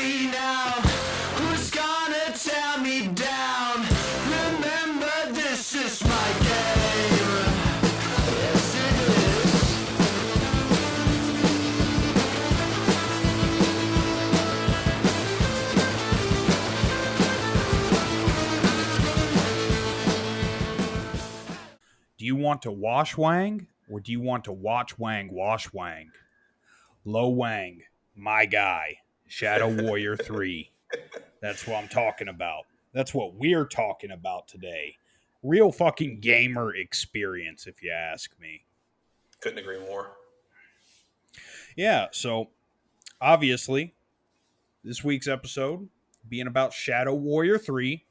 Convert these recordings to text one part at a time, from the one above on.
me now? Who's gonna tear me down? Remember, this is my game. Yes, it is. Do you want to wash Wang, or do you want to watch Wang wash Wang? Lo Wang, my guy, Shadow Warrior 3. That's what I'm talking about. That's what we're talking about today. Real fucking gamer experience, if you ask me. Couldn't agree more. Yeah, so obviously, this week's episode being about Shadow Warrior 3.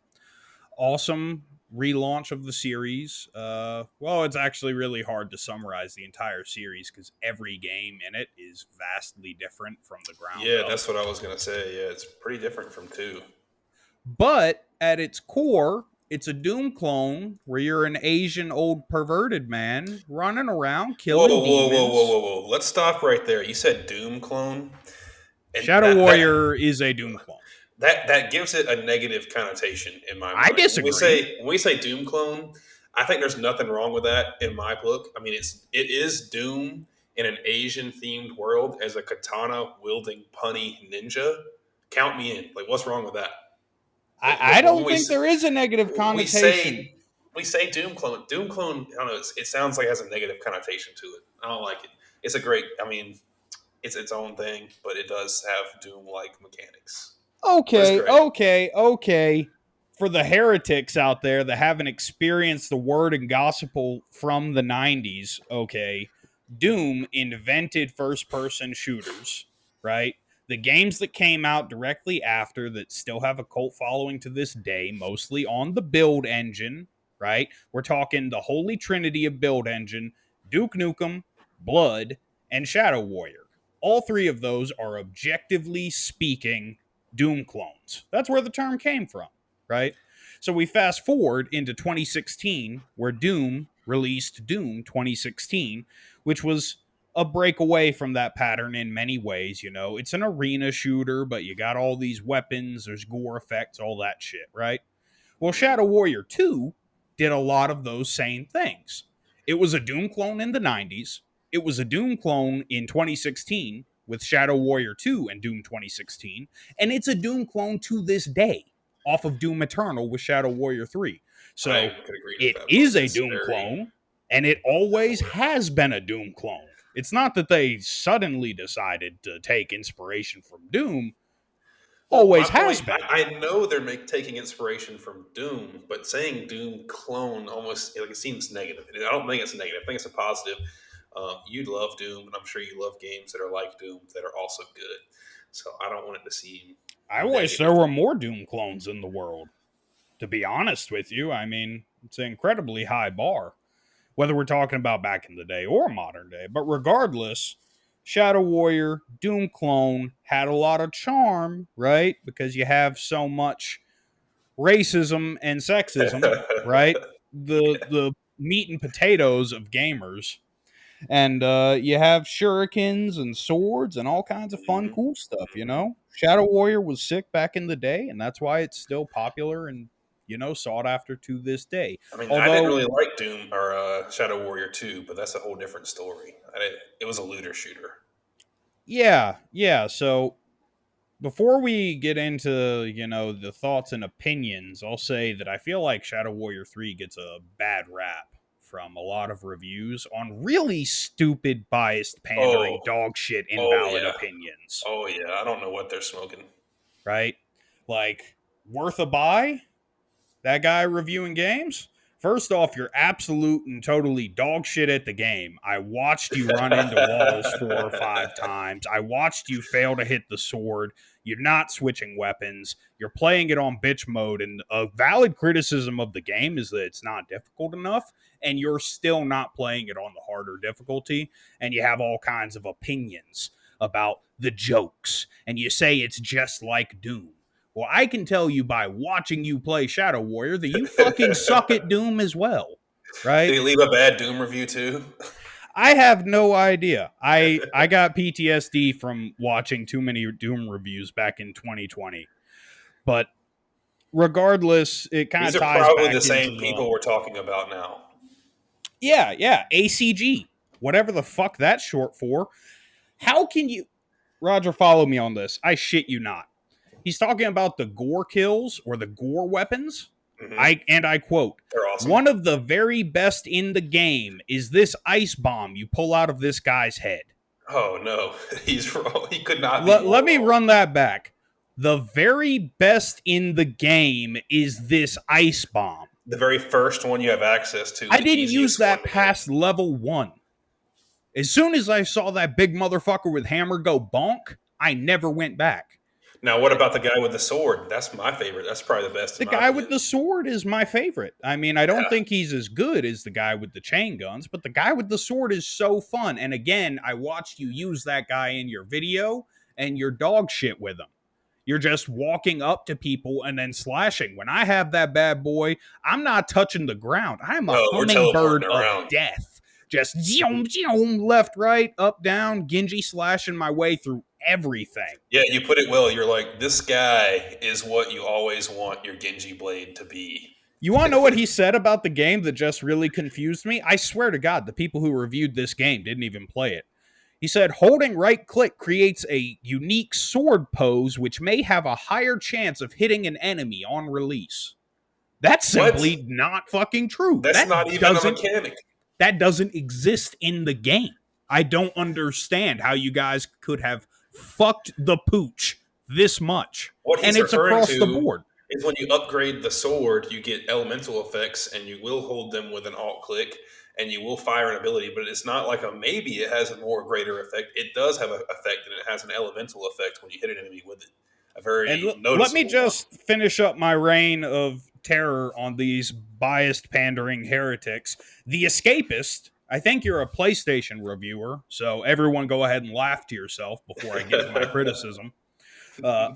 Awesome relaunch of the series. Well, it's actually really hard to summarize the entire series because every game in it is vastly different from the ground Yeah, up. that's what I was going to say. Yeah, it's pretty different from 2. But at its core, it's a Doom clone where you're an Asian old perverted man running around Whoa, killing whoa, whoa, whoa, demons. whoa, whoa. Let's stop right there. You said Doom clone? And Shadow Warrior is a Doom clone. that gives it a negative connotation in my mind. I disagree. When we say Doom clone, I think there's nothing wrong with that in my book. I mean, it is Doom in an Asian themed world as a katana wielding punny ninja. Count me in. Like, what's wrong with that? I don't think there is a negative connotation. We say Doom clone. Doom clone, I don't know, it sounds like it has a negative connotation to it. I don't like it. It's a great, I mean, it's its own thing, but it does have Doom-like mechanics. Okay. For the heretics out there that haven't experienced the word and gospel from the 90s, okay, Doom invented first-person shooters, right? The games that came out directly after that still have a cult following to this day, mostly on the build engine, right? We're talking the holy trinity of build engine, Duke Nukem, Blood, and Shadow Warrior. All three of those are objectively speaking Doom clones. That's where the term came from, right? So we fast forward into 2016, where Doom released Doom 2016, which was a break away from that pattern in many ways. You know, it's an arena shooter, but you got all these weapons, there's gore effects, all that shit, right? Well, Shadow Warrior 2 did a lot of those same things. It was a Doom clone in the 90s. It was a Doom clone in 2016 with Shadow Warrior 2 and Doom 2016. And it's a Doom clone to this day off of Doom Eternal with Shadow Warrior 3. So it is a Doom clone, and it always has been a Doom clone. It's not that they suddenly decided to take inspiration from Doom. Always has been. I know they're taking inspiration from Doom, but saying Doom clone almost it seems negative. I don't think it's negative. I think it's a positive. You love Doom, and I'm sure you love games that are like Doom that are also good. So I don't want it to seem. I wish there were more Doom clones in the world. To be honest with you, I mean, it's an incredibly high bar, whether we're talking about back in the day or modern day. But regardless, Shadow Warrior, Doom clone had a lot of charm, right? Because you have so much racism and sexism, right? The meat and potatoes of gamers. And you have shurikens and swords and all kinds of fun, cool stuff, you know? Shadow Warrior was sick back in the day, and that's why it's still popular and, you know, sought after to this day. I mean, I didn't really like Doom or Shadow Warrior 2, but that's a whole different story. It was a looter shooter. Yeah. So before we get into, you know, the thoughts and opinions, I'll say that I feel like Shadow Warrior 3 gets a bad rap from a lot of reviews on really stupid, biased, pandering, dog shit, invalid opinions. Oh, yeah. I don't know what they're smoking. Right? Like, worth a buy? That guy reviewing games? First off, you're absolute and totally dog shit at the game. I watched you run into walls 4 or 5 times. I watched you fail to hit the sword. You're not switching weapons. You're playing it on bitch mode. And a valid criticism of the game is that it's not difficult enough. And you're still not playing it on the harder difficulty. And you have all kinds of opinions about the jokes. And you say it's just like Doom. Well, I can tell you by watching you play Shadow Warrior that you fucking suck at Doom as well, right? Did he leave a bad Doom review too? I have no idea. I got PTSD from watching too many Doom reviews back in 2020. But regardless, it kind These of are ties probably the back same into people we're talking about now. yeah, ACG, whatever the fuck that's short for. How can you, Roger, follow me on this? I shit you not. He's talking about the gore kills or the gore weapons. Hmm. I quote, They're awesome. one of the very best in the game is this ice bomb you pull out of this guy's head. Oh no, he's wrong. He could not be Let more me wrong. run that back. The very best in the game is this ice bomb. The very first one you have access to, I the didn't use easiest one that to get. past level 1. As soon as I saw that big motherfucker with hammer go bonk, I never went back. Now, what about the guy with the sword? That's my favorite. That's probably the best in The my guy with opinion. the sword is my favorite. I mean, I don't Yeah. think he's as good as the guy with the chain guns, but the guy with the sword is so fun. And again, I watched you use that guy in your video and your dog shit with him. You're just walking up to people and then slashing. When I have that bad boy, I'm not touching the ground. I'm a No, we're teleporting hummingbird of around. death. Just zoom, zoom, left, right, up, down, Genji slashing my way through everything. Yeah, you put it well. You're like, this guy is what you always want your Genji blade to be. You want to know what he said about the game that just really confused me? I swear to God, the people who reviewed this game didn't even play it. He said holding right click creates a unique sword pose which may have a higher chance of hitting an enemy on release. That's What? simply not fucking true. That's not even a mechanic. That doesn't exist in the game. I don't understand how you guys could have fucked the pooch this much. What And he's it's referring across the to board. is when you upgrade the sword, you get elemental effects, and you will hold them with an alt click, and you will fire an ability. But it's not like a maybe it has a more greater effect. It does have an effect, and it has an elemental effect when you hit an enemy with it. A And very let me noticeable one. just finish up my reign of terror on these biased pandering heretics. The Escapist, I think you're a PlayStation reviewer, so everyone go ahead and laugh to yourself before I get to my criticism. Uh,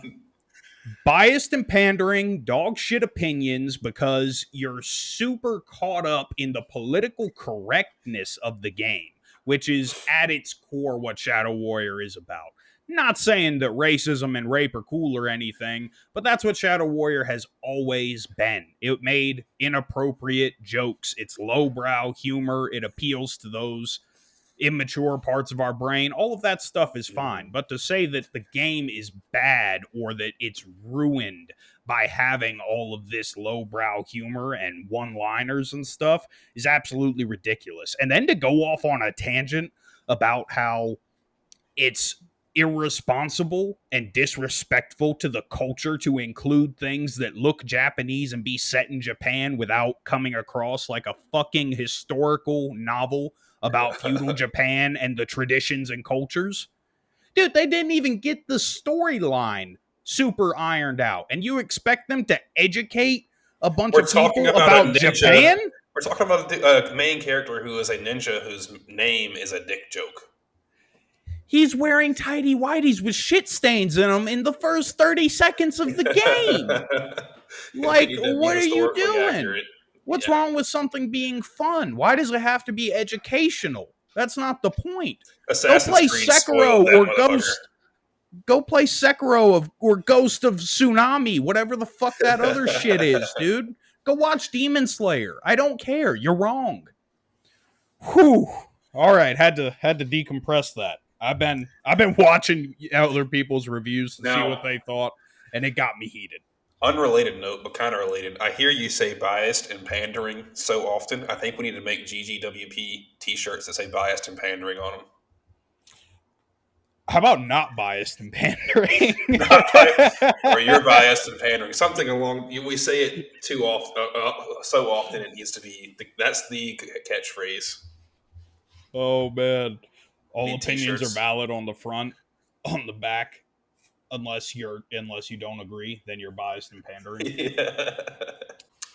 Biased and pandering dog shit opinions because you're super caught up in the political correctness of the game, which is at its core what Shadow Warrior is about. Not saying that racism and rape are cool or anything, but that's what Shadow Warrior has always been. It made inappropriate jokes. It's lowbrow humor. It appeals to those immature parts of our brain. All of that stuff is fine. Mhm. But to say that the game is bad or that it's ruined by having all of this lowbrow humor and one liners and stuff is absolutely ridiculous. And then to go off on a tangent about how it's irresponsible and disrespectful to the culture to include things that look Japanese and be set in Japan without coming across like a fucking historical novel about feudal Japan and the traditions and cultures. Dude, they didn't even get the storyline super ironed out. And you expect them to educate a bunch We're of talking people about a about ninja. Japan? We're talking about a main character who is a ninja whose name is a dick joke. He's wearing tidy whities with shit stains in them in the first 30 seconds of the game. We Like, need to be what are you historically doing? accurate. What's Yeah. wrong with something being fun? Why does it have to be educational? That's not the point. Go Assassin's play Creed Sekiro spoiled that or motherfucker. Ghost. Go play Sekiro or Ghost of Tsunami, whatever the fuck that other shit is, dude. Go watch Demon Slayer. I don't care. You're wrong. Whew. All right, had to decompress that. I've been watching other people's reviews to see what Now, they thought, and it got me heated. unrelated note, but kind of related. I hear you say biased and pandering so often. I think we need to make GGWP T-shirts that say biased and pandering on them. How about not biased and pandering? Not biased, or you're biased and pandering. Something along. We say it too often, so often. It needs to be. That's the catchphrase. Oh man, all Need opinions are T-shirts. valid on the front, on the back, unless you don't agree, then you're biased and pandering. Yeah.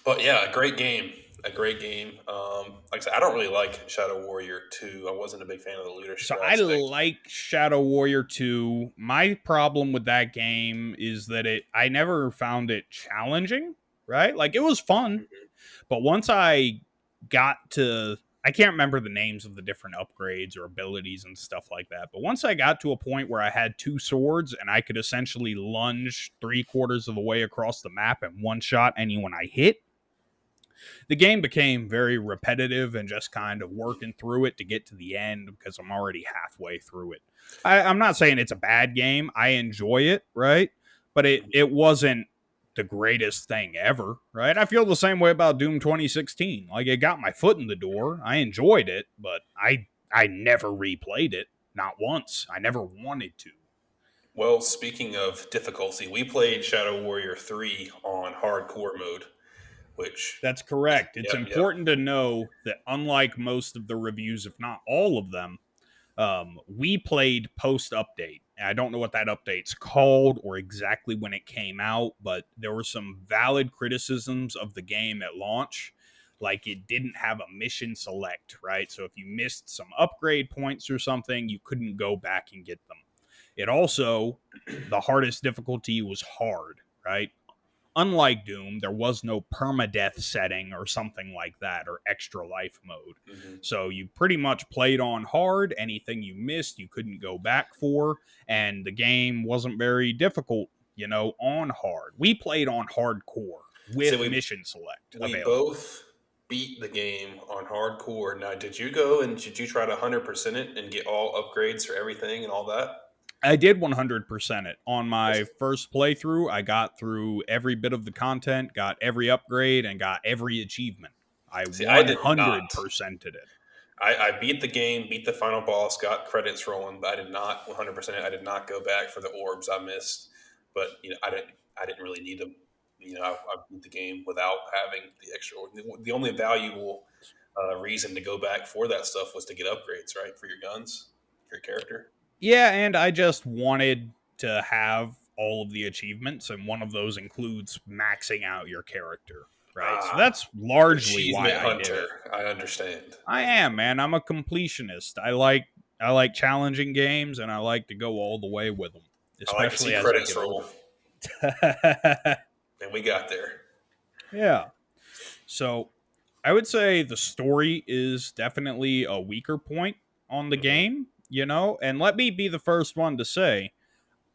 But yeah, a great game. A great game. Like I said, I don't really like Shadow Warrior 2. I wasn't a big fan of the So leadership I aspect. like Shadow Warrior 2. My problem with that game is that I never found it challenging, right? Like it was fun, Mhm. but once I got to I can't remember the names of the different upgrades or abilities and stuff like that. But once I got to a point where I had two swords and I could essentially lunge 3/4 of the way across the map and one shot anyone I hit, the game became very repetitive and just kind of working through it to get to the end because I'm already halfway through it. I'm not saying it's a bad game. I enjoy it, right? But it wasn't the greatest thing ever, right? I feel the same way about Doom 2016. Like it got my foot in the door. I enjoyed it, but I never replayed it. Not once. I never wanted to. Well, speaking of difficulty, we played Shadow Warrior 3 on hardcore mode, which That's is, correct. It's yep, yep. important to know that unlike most of the reviews, if not all of them, we played post update. I don't know what that update's called or exactly when it came out, but there were some valid criticisms of the game at launch. Like it didn't have a mission select, right? So if you missed some upgrade points or something, you couldn't go back and get them. It also, the hardest difficulty was hard, right? Unlike Doom, there was no permadeath setting or something like that or extra life mode. Hmm. So you pretty much played on hard. Anything you missed, you couldn't go back for. And the game wasn't very difficult, on hard. We played on hardcore So with mission select we available. both beat the game on hardcore. Now, did you go and did you try to 100% it and get all upgrades for everything and all that? I did 100% it. On my first playthrough, I got through every bit of the content, got every upgrade, and got every achievement. I See, I did not. 100%ed it. I beat the game, beat the final boss, got credits rolling, but I did not 100%. I did not go back for the orbs I missed. But I didn't really need them. I beat the game without having the extra. The only valuable reason to go back for that stuff was to get upgrades, right, for your guns, for your character. Yeah, and I just wanted to have all of the achievements, and one of those includes maxing out your character, right? So Ah, that's largely why achievement I did it. hunter. I understand. I am, man. I'm a completionist. I like challenging games, and I like to go all the way with them, I like to see especially as I credits get roll, older. and we got there. Yeah. So I would say the story is definitely a weaker point on the Hmm. game, and let me be the first one to say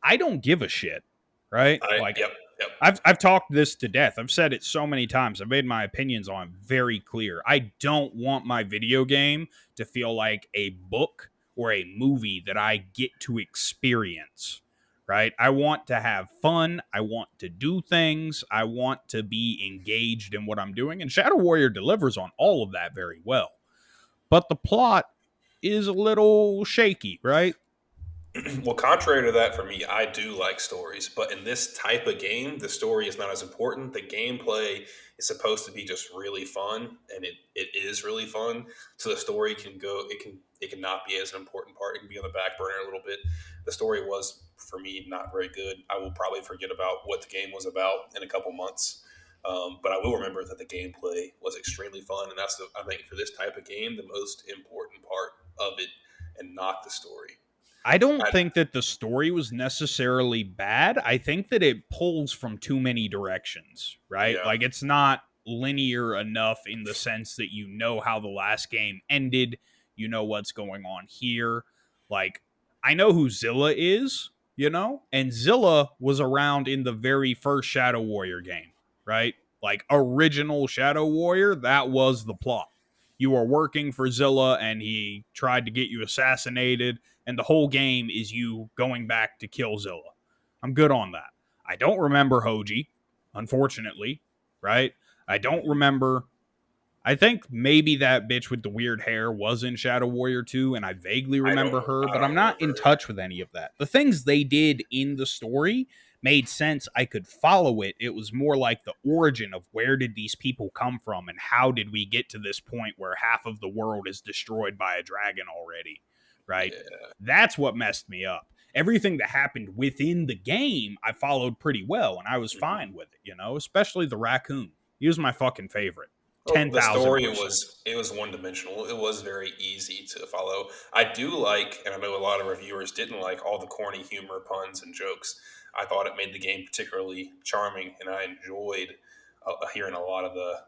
I don't give a shit, right? Like Yep, yep. I've talked this to death. I've said it so many times. I've made my opinions on it very clear. I don't want my video game to feel like a book or a movie that I get to experience. Right? I want to have fun. I want to do things. I want to be engaged in what I'm doing. And Shadow Warrior delivers on all of that very well. But the plot is a little shaky, right? Well, contrary to that, for me, I do like stories, but in this type of game, the story is not as important. The gameplay is supposed to be just really fun, and it is really fun. So the story can go, it can not be as an important part. It can be on the back burner a little bit. The story was for me not very good. I will probably forget about what the game was about in a couple months. But I will remember that the gameplay was extremely fun, and that's I think for this type of game the most important part of it, and not the story. I don't I, think that the story was necessarily bad. I think that it pulls from too many directions, right? yeah. Like it's not linear enough in the sense that you know how the last game ended, you know what's going on here. Like I know who Zilla is, and Zilla was around in the very first Shadow Warrior game, right? Like original Shadow Warrior, that was the plot. You are working for Zilla and he tried to get you assassinated and the whole game is you going back to kill Zilla. I'm good on that. I don't remember Hoji, unfortunately, right? I don't remember. I think maybe that bitch with the weird hair was in Shadow Warrior 2, and I vaguely remember her, I but I'm don't not in remember. touch with any of that. The things they did in the story made sense. I could follow it. It was more like the origin of where did these people come from and how did we get to this point where half of the world is destroyed by a dragon already, right? Yeah. That's what messed me up. Everything that happened within the game, I followed pretty well, and I was Mhm. fine with it, especially the raccoon. He was my fucking favorite. Well, the story 10,000%. was one dimensional. It was very easy to follow. I do like, and I know a lot of reviewers didn't like all the corny humor, puns, and jokes. I thought it made the game particularly charming, and I enjoyed hearing a lot of the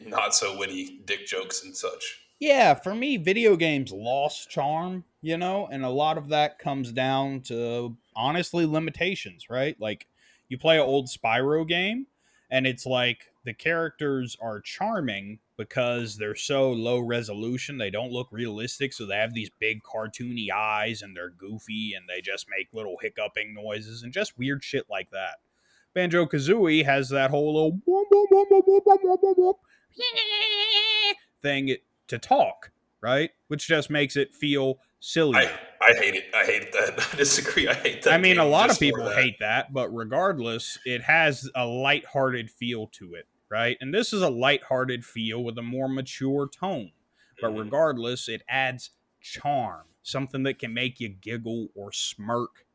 not so witty dick jokes and such. Yeah, for me, video games lost charm, and a lot of that comes down to honestly limitations, right? Like you play an old Spyro game, and it's like the characters are charming because they're so low resolution, they don't look realistic, so they have these big cartoony eyes and they're goofy and they just make little hiccuping noises and just weird shit like that. Banjo Kazooie has that whole little thing to talk, right? Which just makes it feel I sillier. I hate it. I hate that. I disagree. I hate I that mean, a game lot of just for people that. hate that, but regardless, it has a lighthearted feel to it, right? And this is a lighthearted feel with a more mature tone. But Hmm. regardless, it adds charm, something that can make you giggle or smirk,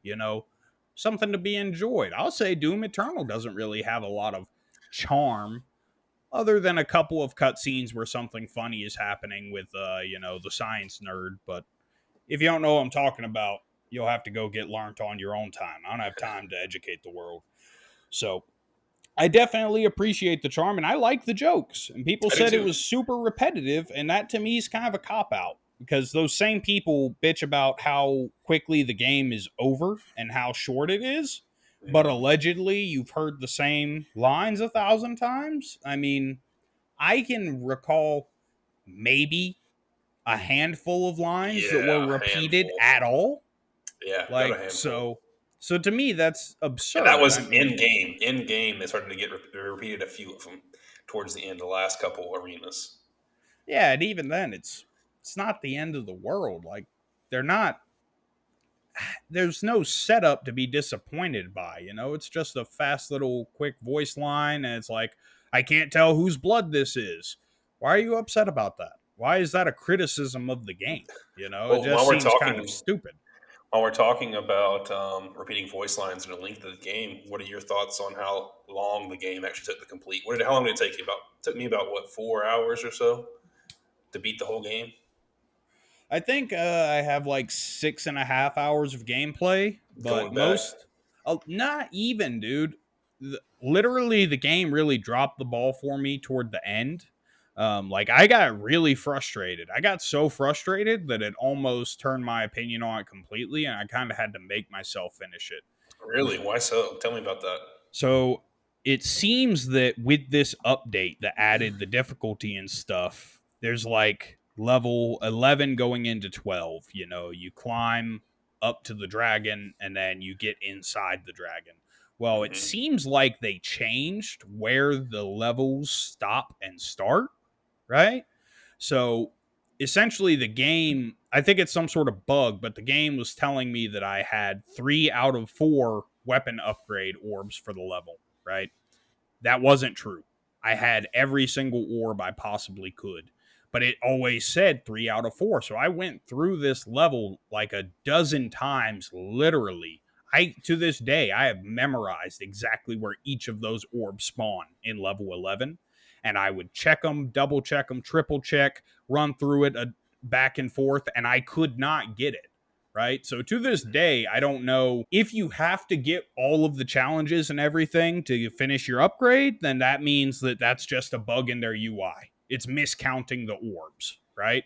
something to be enjoyed. I'll say Doom Eternal doesn't really have a lot of charm other than a couple of cutscenes where something funny is happening with the science nerd. But if you don't know what I'm talking about, you'll have to go get learned on your own time. I don't have time to educate the world. So I definitely appreciate the charm and I like the jokes. And people I do said it too. was super repetitive, and that to me is kind of a cop out because those same people bitch about how quickly the game is over and how short it is. But Hmm. allegedly, you've heard the same lines 1,000 times. I mean, I can recall maybe a handful of lines that were Yeah, a repeated handful. at all. Yeah, got a Like, handful. so to me, that's And that absurd. I was in mean, game. In game, they started to get repeated a few of them towards the end, the last couple arenas. yeah, and even then, it's not the end of the world. Like, they're not. There's no setup to be disappointed by. It's just a fast little quick voice line, and it's like, I can't tell whose blood this is. Why are you upset about that? Why is that a criticism of the game? It Well, just seems kind of stupid. while we're talking about repeating voice lines and the length of the game, what are your thoughts on how long the game actually took to complete? How long did it take you? It took me about what 4 hours or so to beat the whole game. I think I have like 6.5 hours of gameplay, but Going back, not even, dude. Literally, the game really dropped the ball for me toward the end. Like, I got really frustrated. I got so frustrated that it almost turned my opinion on it completely, and I kind of had to make myself finish it. really? Why so? Tell me about that. So it seems that with this update that added the difficulty and stuff, there's like level 11 going into 12. You climb up to the dragon and then you get inside the dragon. Well, it Hmm. seems like they changed where the levels stop and start, right? So essentially, the game, I think it's some sort of bug, but the game was telling me that I had 3 out of 4 weapon upgrade orbs for the level, right? That wasn't true. I had every single orb I possibly could, but it always said 3 out of 4. So I went through this level like a dozen times, literally. To this day, I have memorized exactly where each of those orbs spawn in level 11. And I would check them, double check them, triple check, run through it back and forth, and I could not get it. Right. So to this day, I don't know if you have to get all of the challenges and everything to finish your upgrade, then that means that that's just a bug in their UI. It's miscounting the orbs, right?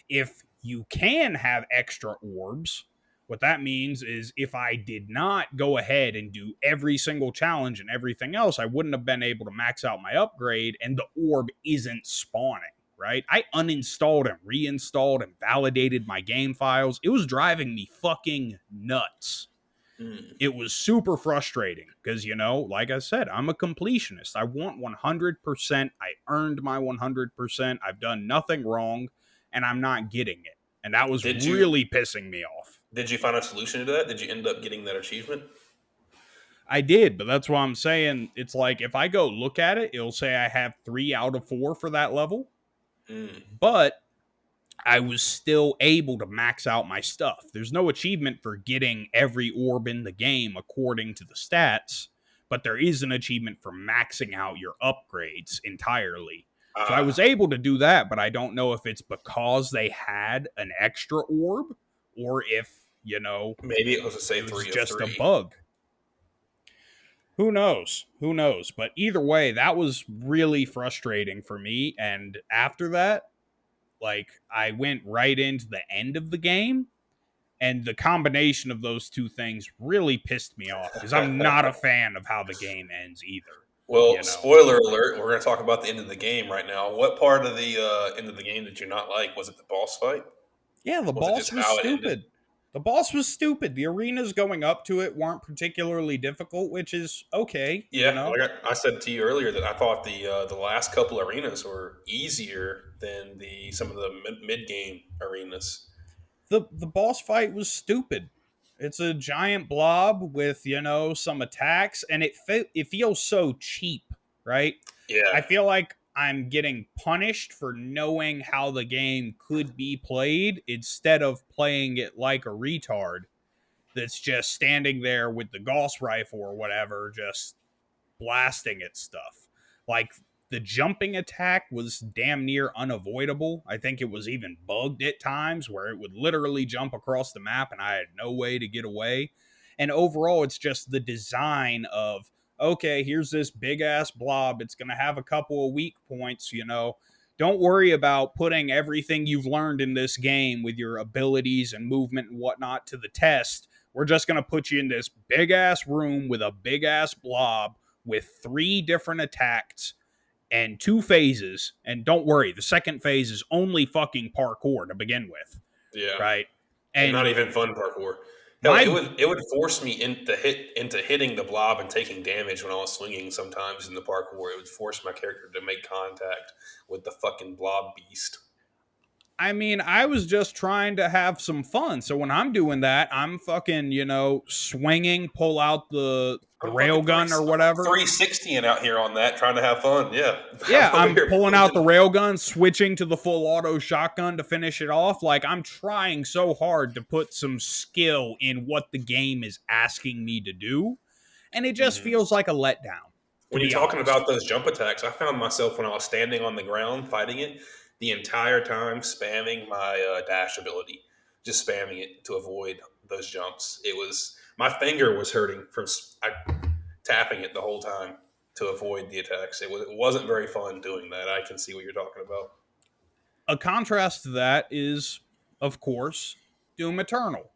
If you can have extra orbs, what that means is if I did not go ahead and do every single challenge and everything else, I wouldn't have been able to max out my upgrade and the orb isn't spawning, right? I uninstalled and reinstalled and validated my game files. It was driving me fucking nuts. Mm. It was super frustrating because, like I said, I'm a completionist. I want 100%. I earned my 100%. I've done nothing wrong and I'm not getting it. And that was Did you really pissing me off. did you find a solution to that? Did you end up getting that achievement? I did, but that's why I'm saying it's like if I go look at it, it'll say I have 3 out of 4 for that level, Mm. but I was still able to max out my stuff. There's no achievement for getting every orb in the game according to the stats, but there is an achievement for maxing out your upgrades entirely. So I was Ah, able to do that, but I don't know if it's because they had an extra orb or if, maybe it was to say it was three of just a three. bug. Who knows? Who knows? But either way, that was really frustrating for me. And after that, Like I went right into the end of the game, and the combination of those two things really pissed me off because I'm not a fan of how the game ends either. Well, You know, spoiler alert, we're going to talk about the end of the game right now. What part of the end of the game did you not like? Was it the boss fight? yeah, the Was it boss just was how it ended? stupid. The boss was stupid. The arenas going up to it weren't particularly difficult, which is okay, you Yeah, know. like I said to you earlier, that I thought the last couple arenas were easier than the some of the mid game arenas. The boss fight was stupid. It's a giant blob with, some attacks, and it feels so cheap, right? Yeah, I feel like I'm getting punished for knowing how the game could be played instead of playing it like a retard that's just standing there with the Gauss rifle or whatever, just blasting at stuff. Like the jumping attack was damn near unavoidable. I think it was even bugged at times where it would literally jump across the map and I had no way to get away. And overall, it's just the design of, okay, here's this big ass blob. It's going to have a couple of weak points, Don't worry about putting everything you've learned in this game with your abilities and movement and whatnot to the test. We're just going to put you in this big ass room with a big ass blob with three different attacks and two phases. And don't worry, the second phase is only fucking parkour to begin with, yeah, right? and not And even fun parkour. Hell, it my, would it would force me into hitting the blob and taking damage when I was swinging. Sometimes in the parkour, it would force my character to make contact with the fucking blob beast. I mean, I was just trying to have some fun. So when I'm doing that, I'm fucking, swinging, pull out the I'm fucking rail gun or whatever. 360ing out here on that, trying to have fun. Yeah, Yeah, I'm over I'm here pulling out the building. railgun, switching to the full auto shotgun to finish it off. Like, I'm trying so hard to put some skill in what the game is asking me to do. And it just Mhm. feels like a letdown, to When you're be talking honest. about those jump attacks, I found myself when I was standing on the ground fighting it, the entire time spamming my dash ability, just spamming it to avoid those jumps. It was my finger was hurting from tapping it the whole time to avoid the attacks. It wasn't very fun doing that. I can see what you're talking about. A contrast to that is, of course, Doom Eternal,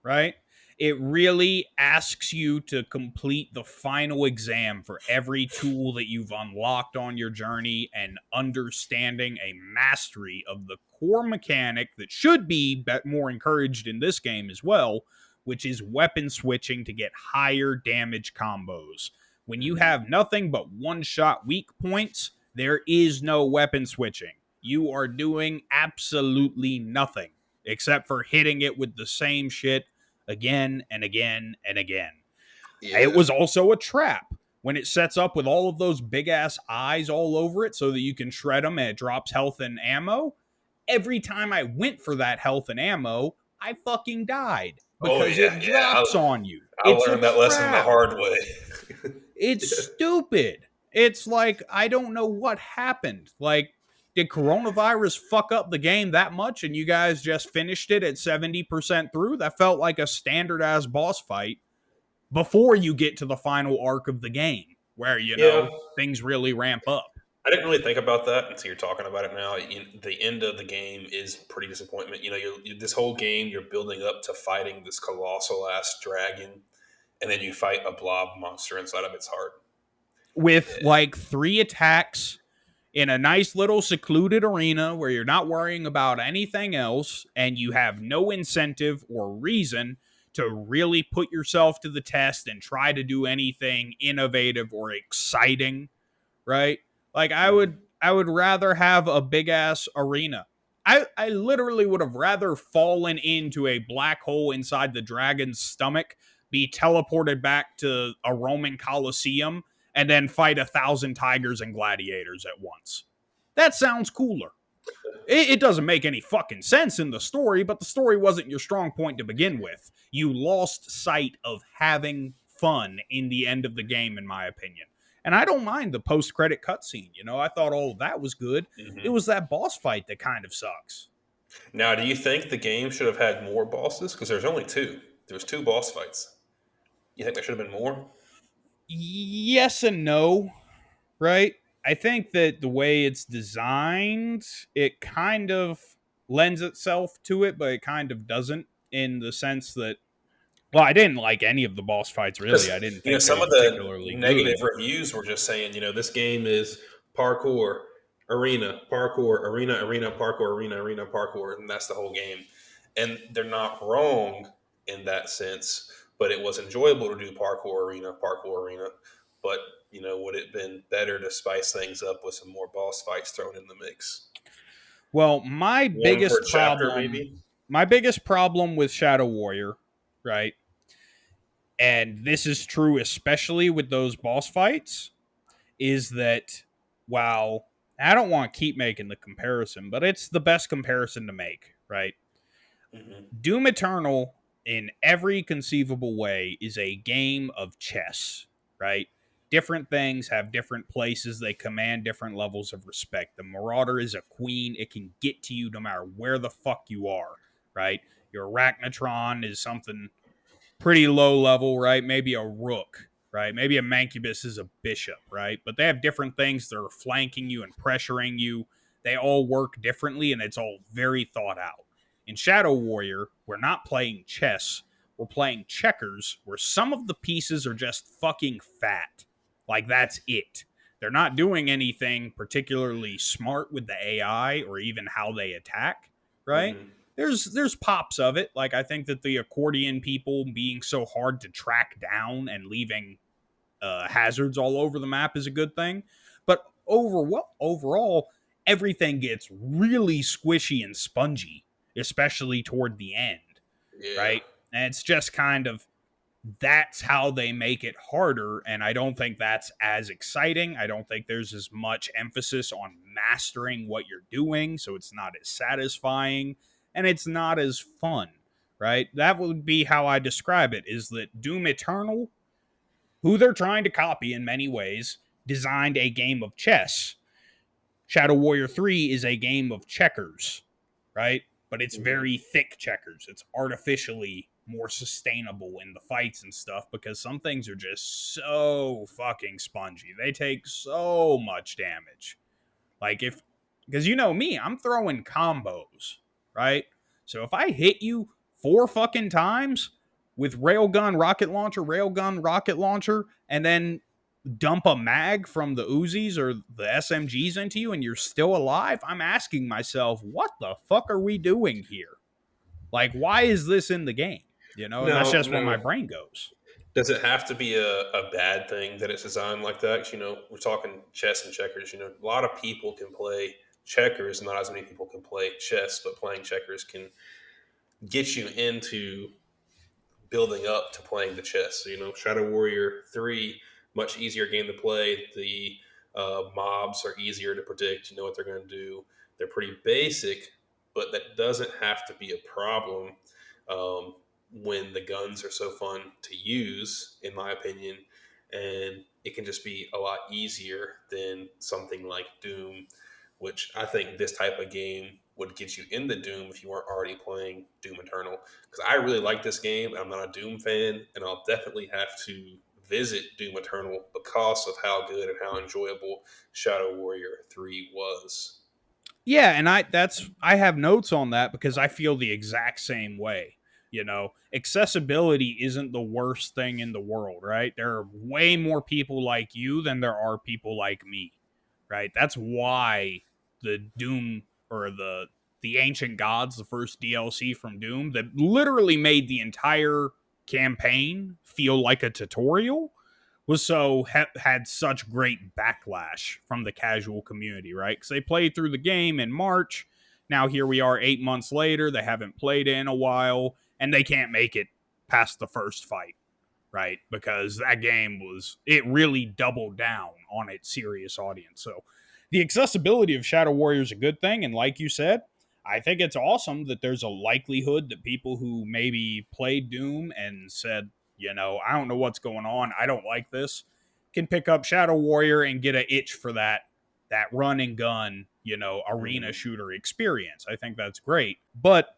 right? It really asks you to complete the final exam for every tool that you've unlocked on your journey and understanding a mastery of the core mechanic that should be more encouraged in this game as well, which is weapon switching to get higher damage combos. When you Hmm. have nothing but one shot weak points, there is no weapon switching. You are doing absolutely nothing except for hitting it with the same shit again and again and again. It Yeah. was also a trap when it sets up with all of those big ass eyes all over it so that you can shred them and it drops health and ammo. Every time I went for that health and ammo, I fucking died Oh because yeah, it yeah. drops on you. I It's a learned that lesson the trap. hard way. It's Yeah. stupid. It's like, I don't know what happened. Like, did coronavirus fuck up the game that much and you guys just finished it at 70% through? That felt like a standard ass boss fight before you get to the final arc of the game where, Yeah. things really ramp up. I didn't really think about that until you're talking about it now. The end of the game is pretty disappointment. This whole game you're building up to fighting this colossal ass dragon, and then you fight a blob monster inside of its heart. With like three attacks in a nice little secluded arena where you're not worrying about anything else and you have no incentive or reason to really put yourself to the test and try to do anything innovative or exciting, right? Like Mhm. I would rather have a big ass arena. I literally would have rather fallen into a black hole inside the dragon's stomach, be teleported back to a Roman Colosseum, and then fight 1,000 tigers and gladiators at once. That sounds cooler. It doesn't make any fucking sense in the story, but the story wasn't your strong point to begin with. You lost sight of having fun in the end of the game, in my opinion. And I don't mind the post credit cutscene. I thought all of that was good. It Mhm. was that boss fight that kind of sucks. Now, do you think the game should have had more bosses? Because there's only two. There's two boss fights. You think there should have been more? Yes and no, right? I think that the way it's designed, it kind of lends itself to it, but it kind of doesn't, in the sense that, well, I didn't like any of the boss fights, really. I Because didn't think they some were of the particularly negative good. reviews were just saying, this game is parkour, arena, parkour, arena, parkour, arena, parkour, and that's the whole game. And they're not wrong in that sense, but it was enjoyable to do parkour, arena, parkour, arena. But would it have been better to spice things up with some more boss fights thrown in the mix? Well, One per chapter, maybe. my biggest problem with Shadow Warrior, right? And this is true especially with those boss fights, is that, wow, I don't want to keep making the comparison, but it's the best comparison to make, right? Hmm. Doom Eternal, in every conceivable way, is a game of chess, right? Different things have different places. They command different levels of respect. The Marauder is a queen. It can get to you no matter where the fuck you are, right? Your Arachnotron is something pretty low level, right? Maybe a rook, right? Maybe a mancubus is a bishop, right? But they have different things that are flanking you and pressuring you. They all work differently, and it's all very thought out. In Shadow Warrior, we're not playing chess, we're playing checkers, where some of the pieces are just fucking fat. Like, that's it. They're not doing anything particularly smart with the AI or even how they attack, right? Hmm. There's pops of it. Like, I think that the accordion people being so hard to track down and leaving hazards all over the map is a good thing. But overall, everything gets really squishy and spongy, especially toward the end, Yeah. right? And it's just kind of, that's how they make it harder. And I don't think that's as exciting. I don't think there's as much emphasis on mastering what you're doing. So it's not as satisfying and it's not as fun, right? That would be how I describe it, is that Doom Eternal, who they're trying to copy in many ways, designed a game of chess. Shadow Warrior 3 is a game of checkers, right? But it's Hmm. very thick checkers. It's artificially more sustainable in the fights and stuff because some things are just so fucking spongy. They take so much damage. Like, if, because you know me, I'm throwing combos, right? So if I hit you 4 fucking times with railgun, rocket launcher, and then dump a mag from the Uzis or the SMGs into you and you're still alive, I'm asking myself, what the fuck are we doing here? Like, why is this in the game? And that's No, just where my no. brain goes. Does it have to be a bad thing that it's designed like that? 'Cause, we're talking chess and checkers. A lot of people can play checkers, not as many people can play chess, but playing checkers can get you into building up to playing the chess. So, Shadow Warrior 3, much easier game to play. The mobs are easier to predict. You know what they're going to do. They're pretty basic, but that doesn't have to be a problem um, when the guns are so fun to use, in my opinion. And it can just be a lot easier than something like Doom, which I think this type of game would get you into Doom if you weren't already playing Doom Eternal. Because I really like this game. I'm not a Doom fan, and I'll definitely have to visit Doom Eternal because of how good and how enjoyable Shadow Warrior 3 was. Yeah, and I have notes on that because I feel the exact same way. Accessibility isn't the worst thing in the world, right? There are way more people like you than there are people like me, right? That's why the Doom, or the Ancient Gods, the first DLC from Doom, that literally made the entire campaign feel like a tutorial, had such great backlash from the casual community, right? Because they played through the game in March. Now here we are 8 months later. They haven't played it in a while, and they can't make it past the first fight, right? Because that game it really doubled down on its serious audience. So the accessibility of Shadow Warrior is a good thing. And like you said, I think it's awesome that there's a likelihood that people who maybe played Doom and said, I don't know what's going on, I don't like this, can pick up Shadow Warrior and get an itch for that run and gun, arena Mhm. shooter experience. I think that's great. But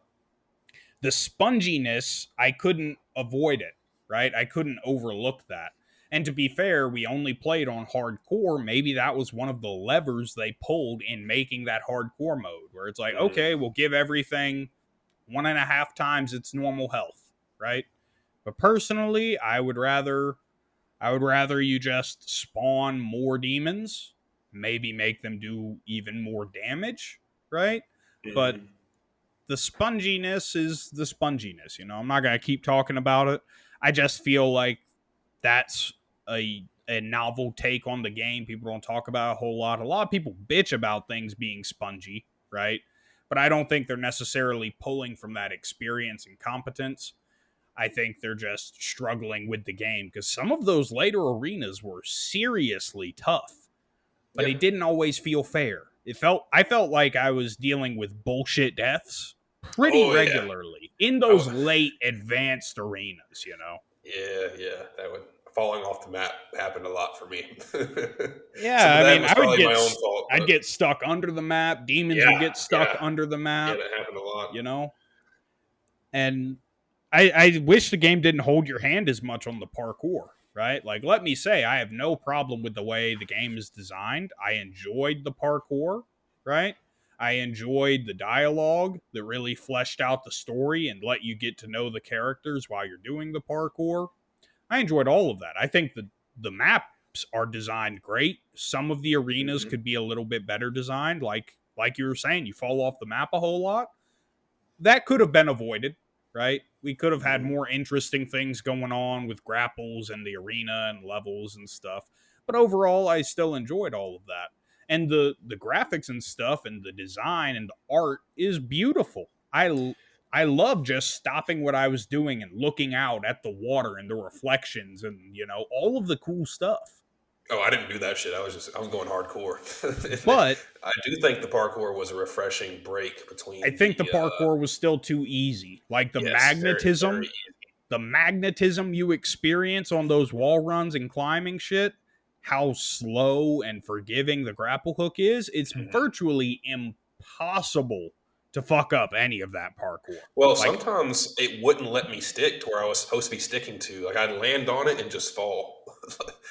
the sponginess, I couldn't avoid it, right? I couldn't overlook that. And to be fair, we only played on hardcore. Maybe that was one of the levers they pulled in making that hardcore mode, where it's like, okay, we'll give everything 1.5 times its normal health, right? But personally, I would rather you just spawn more demons, maybe make them do even more damage, right? But Mm-hmm. the sponginess is the sponginess. I'm not gonna keep talking about it. I just feel like that's a novel take on the game. People don't talk about a whole lot. A lot of people bitch about things being spongy, right? But I don't think they're necessarily pulling from that experience and competence. I think they're just struggling with the game because some of those later arenas were seriously tough, but Yeah. it didn't always feel fair. I felt like I was dealing with bullshit deaths pretty Oh yeah. regularly in I those w- late advanced arenas. yeah. That would falling off the map happened a lot for me. Yeah, Some of I that mean, was probably my own fault, I'd but get stuck under the map. Demons yeah, would get stuck yeah, under the yeah, map, that happened a lot. you know? And I wish the game didn't hold your hand as much on the parkour, right? Like, let me say, I have no problem with the way the game is designed. I enjoyed the parkour, right? I enjoyed the dialogue that really fleshed out the story and let you get to know the characters while you're doing the parkour. I enjoyed all of that. I think the maps are designed great. Some of the arenas Hmm. could be a little bit better designed, like you were saying, you fall off the map a whole lot. That could have been avoided, right? We could have had Hmm. more interesting things going on with grapples and the arena and levels and stuff. But overall, I still enjoyed all of that. And the graphics and stuff and the design and the art is beautiful. I love just stopping what I was doing and looking out at the water and the reflections and all of the cool stuff. Oh, I didn't do that shit. I was going hardcore. And But I do think the parkour was a refreshing break I between think the the parkour was still too easy. Like yes, very very the magnetism you experience on those wall runs and climbing shit, how slow and forgiving the grapple hook is, it's easy. virtually impossible to fuck up any of that parkour. Well, Like, sometimes it wouldn't let me stick to where I was supposed to be sticking to. Like I'd land on it and just fall.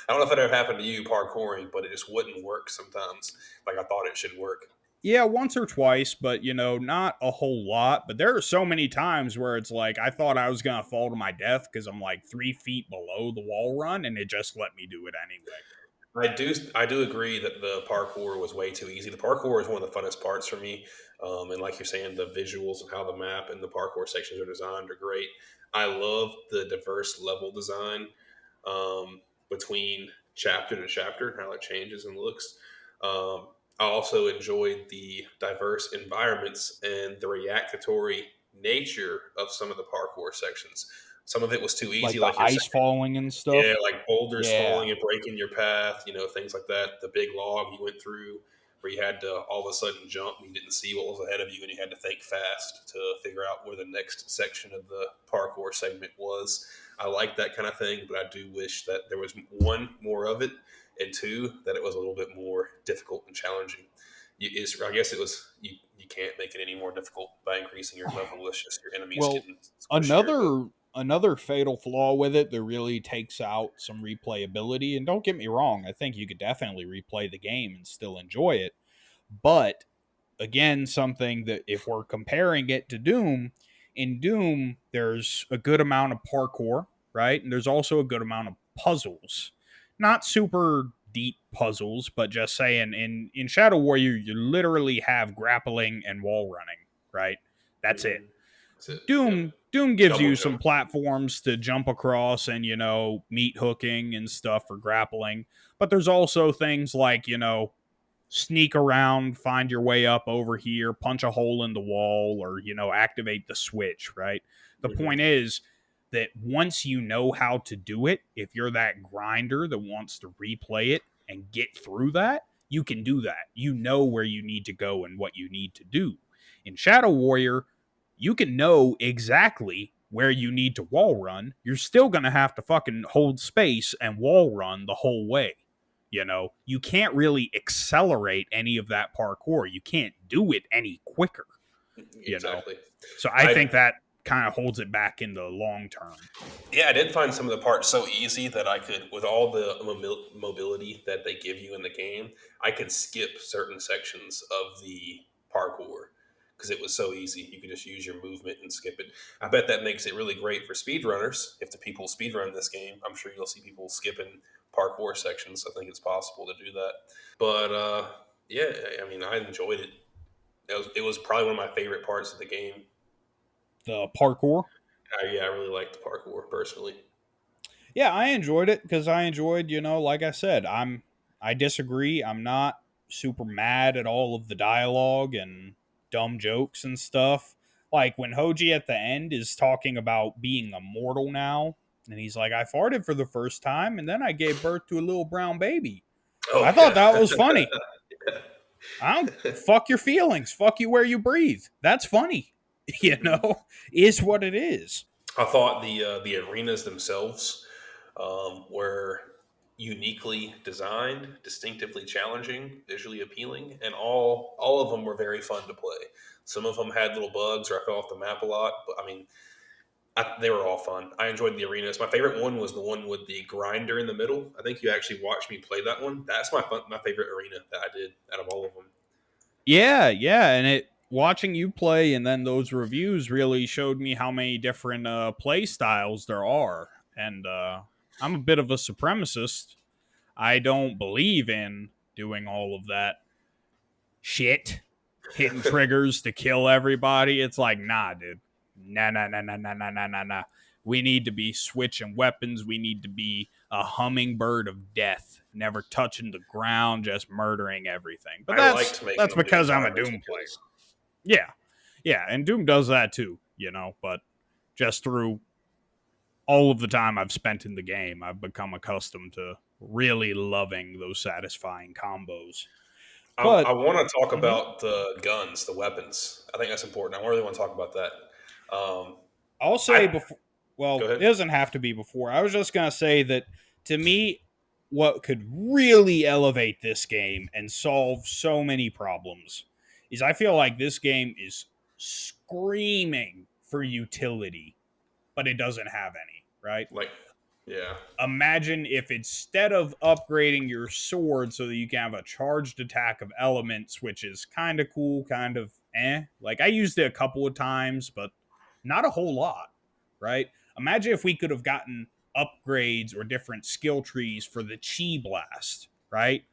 I don't know if that ever happened to you parkouring, but it just wouldn't work sometimes. Like I thought it should work. yeah, once or twice, but not a whole lot. But there are so many times where it's like I thought I was gonna fall to my death because I'm like 3 feet below the wall run, and it just let me do it anyway. I do agree that the parkour was way too easy. The parkour is one of the funnest parts for me, and like you're saying, the visuals of how the map and the parkour sections are designed are great. I love the diverse level design between chapter to chapter and how it changes and looks. I also enjoyed the diverse environments and the reactatory nature of some of the parkour sections. Some of it was too easy, Like the like you're ice saying. falling and Yeah, stuff. like boulders Yeah. falling and breaking your path, things like that. The big log you went through where you had to all of a sudden jump and you didn't see what was ahead of you and you had to think fast to figure out where the next section of the parkour segment was. I like that kind of thing, but I do wish that there was one, more of it, and two, that it was a little bit more difficult and challenging. I guess it was you can't make it any more difficult by increasing your level. It's just your enemies Well, getting squishier, but another fatal flaw with it that really takes out some replayability. And don't get me wrong, I think you could definitely replay the game and still enjoy it. But again, something that if we're comparing it to Doom, in Doom, there's a good amount of parkour, right? And there's also a good amount of puzzles. Not super deep puzzles, but just saying in Shadow Warrior, you literally have grappling and wall running, right? That's it. mhm, that's it. Yep. Doom gives Double you jump. some platforms to jump across and meat hooking and stuff for grappling, but there's also things like sneak around, find your way up over here, punch a hole in the wall, or activate the switch, right? The Hmm. point is that once you know how to do it, if you're that grinder that wants to replay it and get through that, you can do that. You know where you need to go and what you need to do. In Shadow Warrior, you can know exactly where you need to wall run. You're still going to have to fucking hold space and wall run the whole way. You can't really accelerate any of that parkour. You can't do it any quicker, you know. Exactly. So I I think that kind of holds it back in the long term. Yeah, I did find some of the parts so easy that I could, with all the mobility that they give you in the game, I could skip certain sections of the parkour because it was so easy. You could just use your movement and skip it. I bet that makes it really great for speedrunners. If the people speedrun this game, I'm sure you'll see people skipping parkour sections. I think it's possible to do that. But yeah, I mean, I enjoyed it. It was probably one of my favorite parts of the game. The parkour. Yeah, I really liked the parkour personally. Yeah, I enjoyed it because I enjoyed, like I said, I disagree. I'm not super mad at all of the dialogue and dumb jokes and stuff. Like when Hoji at the end is talking about being immortal now, and he's like, I farted for the first time, and then I gave birth to a little brown baby. I Oh thought yeah. that was funny. I don't fuck your feelings. Fuck you where you breathe. That's funny. Is what it is. I thought the arenas themselves were uniquely designed, distinctively challenging, visually appealing, and all of them were very fun to play. Some of them had little bugs or I fell off the map a lot, but I mean, they were all fun. I enjoyed the arenas. My favorite one was the one with the grinder in the middle. I think you actually watched me play that one. That's my favorite arena that I did out of all of them. Yeah, yeah, and it watching you play and then those reviews really showed me how many different play styles there are. And I'm a bit of a supremacist. I don't believe in doing all of that shit, hitting triggers to kill everybody. It's like, nah, dude. Nah, nah, nah, nah, nah, nah, nah, nah, nah. We need to be switching weapons. We need to be a hummingbird of death, never touching the ground, just murdering everything. But I liked making that's them do because I'm a environmental Doom player. kills. Yeah. Yeah, and Doom does that too, but just through all of the time I've spent in the game, I've become accustomed to really loving those satisfying combos. I But want to talk mhm. about the guns, the weapons. I think that's important. I really want to talk about that. I'll say I before, Go well, it ahead. doesn't have to be before. I was just going to say that to me, what could really elevate this game and solve so many problems is I feel like this game is screaming for utility, but it doesn't have any, right? Like, yeah, Imagine if instead of upgrading your sword so that you can have a charged attack of elements, which is kind of cool, kind of Like I used it a couple of times, but not a whole lot, right? Imagine if we could have gotten upgrades or different skill trees for the chi blast, right?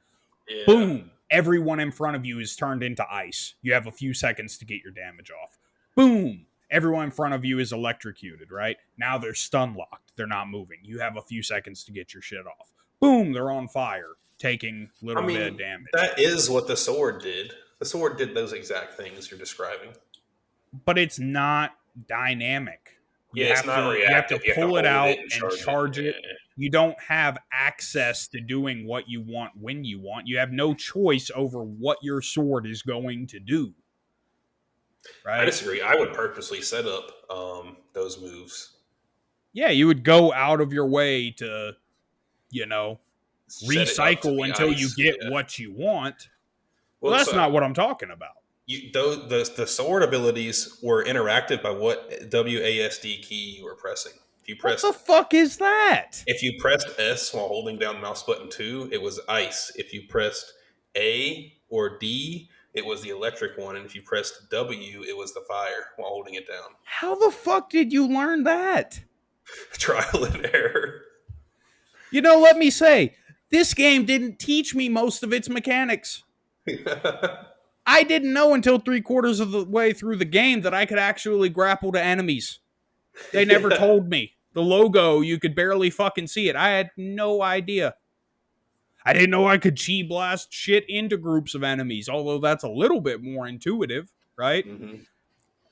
yeah. Boom. Everyone in front of you is turned into ice. You have a few seconds to get your damage off. Boom. Everyone in front of you is electrocuted, right? Now they're stun locked. They're not moving. You have a few seconds to get your shit off. Boom. They're on fire, taking a I little bit of mean, damage. that is what the sword did. The sword did those exact things you're describing. But it's not dynamic. Yeah, it's not You have to reactive. You have to pull it hold out it and and charge it. charge it. Yeah. You don't have access to doing what you want when you want. You have no choice over what your sword is going to do, I right? disagree. I would purposely set up those moves, Yeah, you would go out of your way to, you know, set it up to recycle be until you ice. get Yeah. what you want. Well, Well, that's so not what I'm talking about. the sword abilities were interactive by what WASD key you were pressing. If you What the pressed fuck is that? If you pressed S while holding down mouse button 2, it was ice. If you pressed A or D, it was the electric one. And if you pressed W, it was the fire while holding it down. How the fuck did you learn that? Trial and error. Let me say, this game didn't teach me most of its mechanics. I didn't know until 3/4 of the way through the game that I could actually grapple to enemies. They never Yeah. told me. The logo, you could barely fucking see it. I had no idea. I didn't know I could chi blast shit into groups of enemies, although that's a little bit more intuitive, right? hmm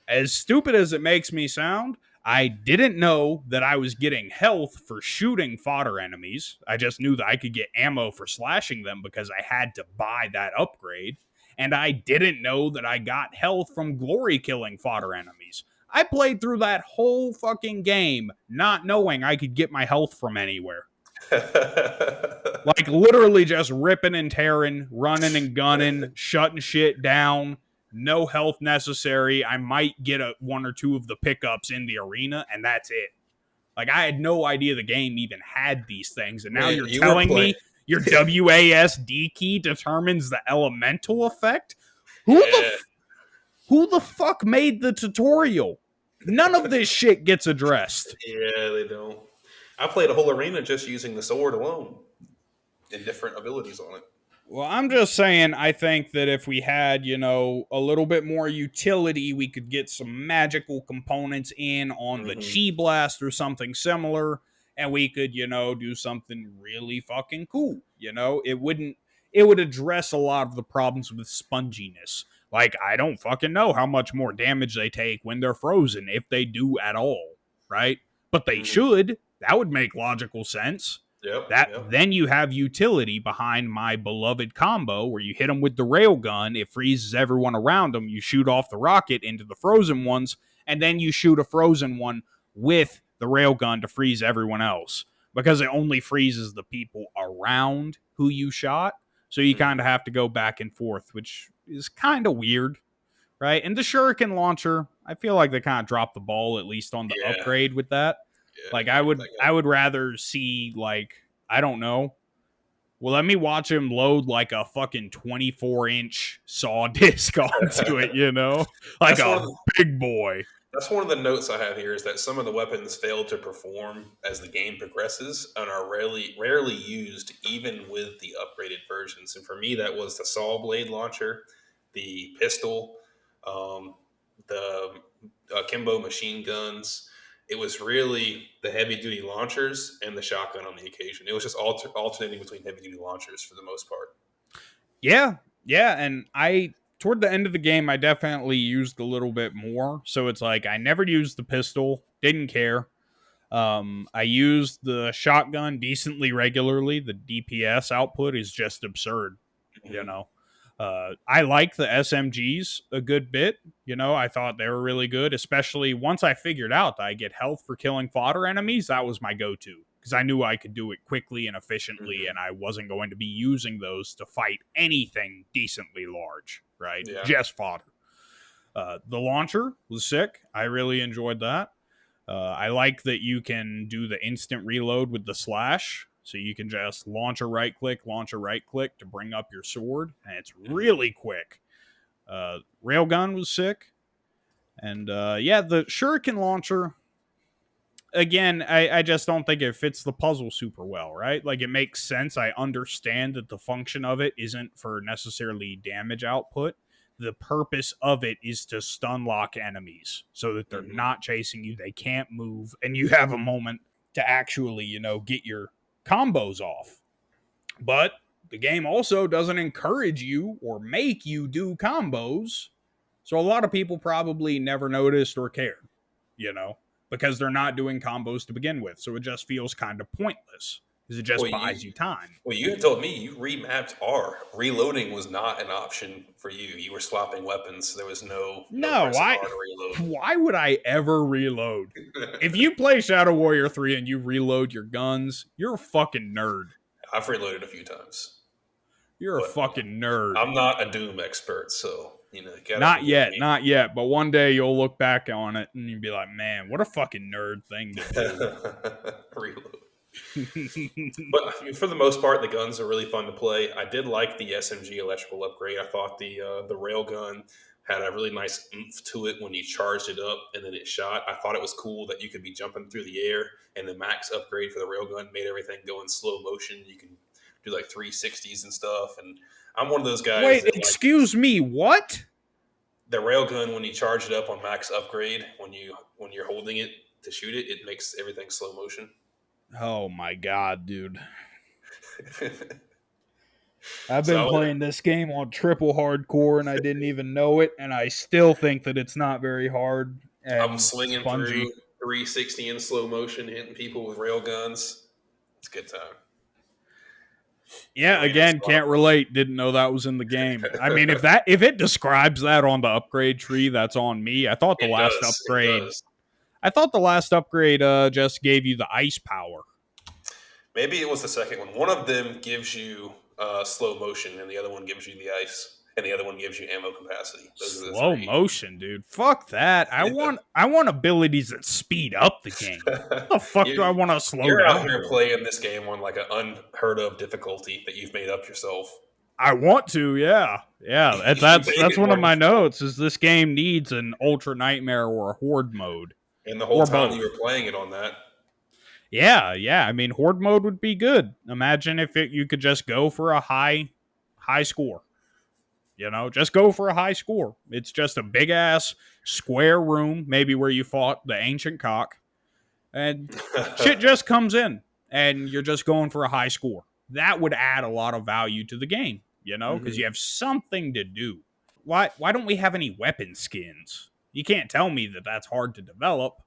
As stupid as it makes me sound, I didn't know that I was getting health for shooting fodder enemies. I just knew that I could get ammo for slashing them because I had to buy that upgrade. And I didn't know that I got health from glory killing fodder enemies. I played through that whole fucking game not knowing I could get my health from anywhere. Like literally just ripping and tearing, running and gunning, shutting shit down. no health necessary. I might get one or two of the pickups in the arena, and that's it. Like, I had no idea the game even had these things, and now Man, you're you were telling playing. me your WASD key determines the elemental effect? Who the Yeah, who the fuck made the tutorial? None of this shit gets addressed. yeah, they don't. I played a whole arena just using the sword alone and different abilities on it. Well, I'm just saying, I think that if we had, a little bit more utility, we could get some magical components in on the Hmm. Chi Blast or something similar, and we could, do something really fucking cool. It would address a lot of the problems with sponginess. Like, I don't fucking know how much more damage they take when they're frozen, if they do at all, right? But they Hmm. should. That would make logical sense. Yep, That yep. then you have utility behind my beloved combo where you hit them with the railgun, it freezes everyone around them, you shoot off the rocket into the frozen ones, and then you shoot a frozen one with the railgun to freeze everyone else because it only freezes the people around who you shot. So you kind Hmm. of have to go back and forth, which is kind of weird, right? And the shuriken launcher, I feel like they kind of dropped the ball at least on the Yeah, upgrade with that. yeah, Like they I did. would I would rather see like I don't know. Well, let me watch him load like a fucking 24-inch saw disc onto it, like That's one a of the big boy. That's one of the notes I have here is that some of the weapons fail to perform as the game progresses and are rarely used even with the upgraded versions. And for me, that was the saw blade launcher, the pistol, um, the akimbo machine guns. It was really the heavy duty launchers and the shotgun on the occasion. It was just alternating between heavy duty launchers for the most part. Yeah, yeah, and I toward the end of the game I definitely used a little bit more. So it's like I never used the pistol, didn't care. I used the shotgun decently regularly. The DPS output is just absurd, you Hmm. know. I like the SMGs a good bit. I thought they were really good, especially once I figured out that I get health for killing fodder enemies. That was my go to because I knew I could do it quickly and efficiently, Hmm. and I wasn't going to be using those to fight anything decently large, right? Yeah. Just fodder. The launcher was sick. I really enjoyed that. I like that you can do the instant reload with the slash. So you can just launch a right click to bring up your sword, and it's Hmm. really quick. Railgun was sick. And yeah, the shuriken launcher, again, I just don't think it fits the puzzle super well, right? Like, it makes sense. I understand that the function of it isn't for necessarily damage output. The purpose of it is to stun lock enemies so that they're Hmm. not chasing you, they can't move, and you have a moment to actually, get your combos off. But the game also doesn't encourage you or make you do combos. So a lot of people probably never noticed or cared, you know, because they're not doing combos to begin with. So it just feels kind of pointless because it Well, just buys you you time. Well, you had told me you remapped R. Reloading was not an option for you. You were swapping weapons. So there was no No, pressing I. R to Why would I ever reload? If reload. you play Shadow Warrior 3 and you reload your guns, you're a fucking nerd. I've reloaded a few times, You're a but fucking nerd. I'm not a Doom expert, so you gotta Not forgive yet, me. not yet. But one day you'll look back on it and you'll be like, man, what a fucking nerd thing to do. Reload. But for the most part, the guns are really fun to play. I did like the SMG electrical upgrade. I thought the rail gun had a really nice oomph to it when you charged it up and then it shot. I thought it was cool that you could be jumping through the air, and the max upgrade for the railgun made everything go in slow motion. You can do like 360s and stuff. And I'm one of those guys Wait, that like excuse me, what? the railgun when you charge it up on max upgrade when you're holding it to shoot it, it makes everything slow motion. Oh my god, dude. I've So been playing this game on triple hardcore and I didn't even know it, and I still think that it's not very hard I'm and swinging through spongy. 360 in slow motion, hitting people with rail guns. It's a good time. Yeah, Oh yeah, it's again, a lot of can't relate. Didn't know that was in the game. I mean, if fun. that if it describes that on the upgrade tree, that's on me. It does. It does. I thought the last upgrade just gave you the ice power. Maybe it was the second one. One of them gives you slow motion, and the other one gives you the ice. and the other one gives you ammo capacity. Those are the Slow three. motion, dude. Fuck that. I want abilities that speed up the game. What the fuck do I you, want to slow you're out down here for? playing this game on like an unheard of difficulty that you've made up yourself. I want to, yeah. Yeah, You made that's it one more of my difficult. notes is this game needs an ultra nightmare or a horde mode And the whole or time you both. were playing it on that, Yeah, yeah. I mean, horde mode would be good. Imagine if you could just go for a high score. Just go for a high score. It's just a big ass square room, maybe where you fought the ancient cock, and shit just comes in, and you're just going for a high score. That would add a lot of value to the game, because hmm you have something to do. Why don't we have any weapon skins? You can't tell me that that's hard to develop.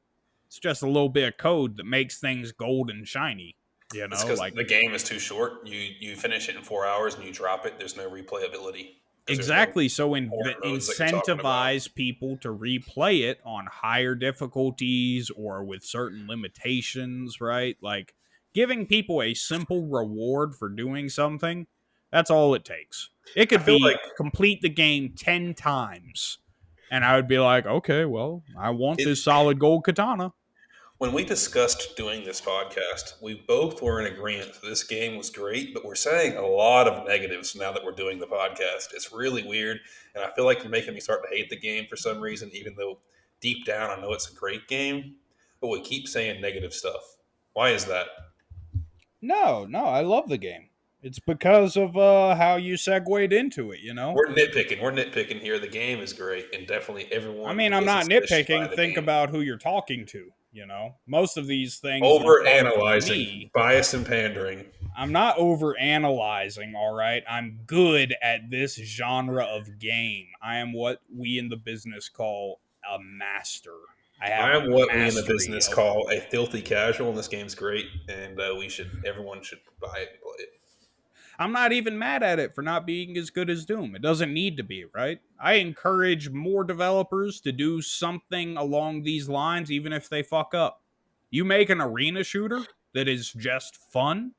It's just a little bit of code that makes things gold and shiny. it's because Like the game is too short. You finish it in 4 hours and you drop it. There's no replayability because there's no exactly. So horde modes that you're talking about. incentivize people to replay it on higher difficulties or with certain limitations, right? Like giving people a simple reward for doing something. That's all it takes. It I could feel like be complete the game 10 times. And I would be like, okay, well, I want it, this solid gold katana. when we discussed doing this podcast, we both were in agreement that this game was great, but we're saying a lot of negatives now that we're doing the podcast. It's really weird, and I feel like you're making me start to hate the game for some reason, even though deep down I know it's a great game. But we keep saying negative stuff. Why is that? No, no, I love the game. It's because of how you segued into it. We're nitpicking. We're nitpicking here. The game is great, and definitely I everyone mean, I'm was not inspired by nitpicking. the Think game. about who you're talking to. Most of these things that are Over coming from analyzing, me, bias, and pandering. I'm not over analyzing, all right? I'm good at this genre of game. I am what we in the business call a master. I have I am what we in the mastery business of the call game. a filthy casual, and this game's great, and everyone should buy it and play it. I'm not even mad at it for not being as good as Doom. It doesn't need to be, right? I encourage more developers to do something along these lines, even if they fuck up. You make an arena shooter that is just fun,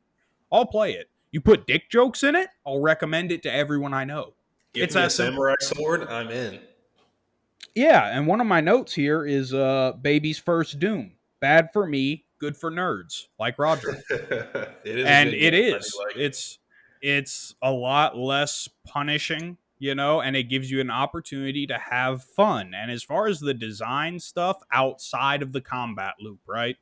I'll play it. You put dick jokes in it, I'll recommend it to everyone I know. Give It's me a that simple. samurai sword, I'm in. Yeah, and one of my notes here is baby's first Doom. Bad for me, good for nerds, like Roger. It is a And good it game. I do is. like it. It's a lot less punishing, and it gives you an opportunity to have fun. And as far as the design stuff outside of the combat loop, right?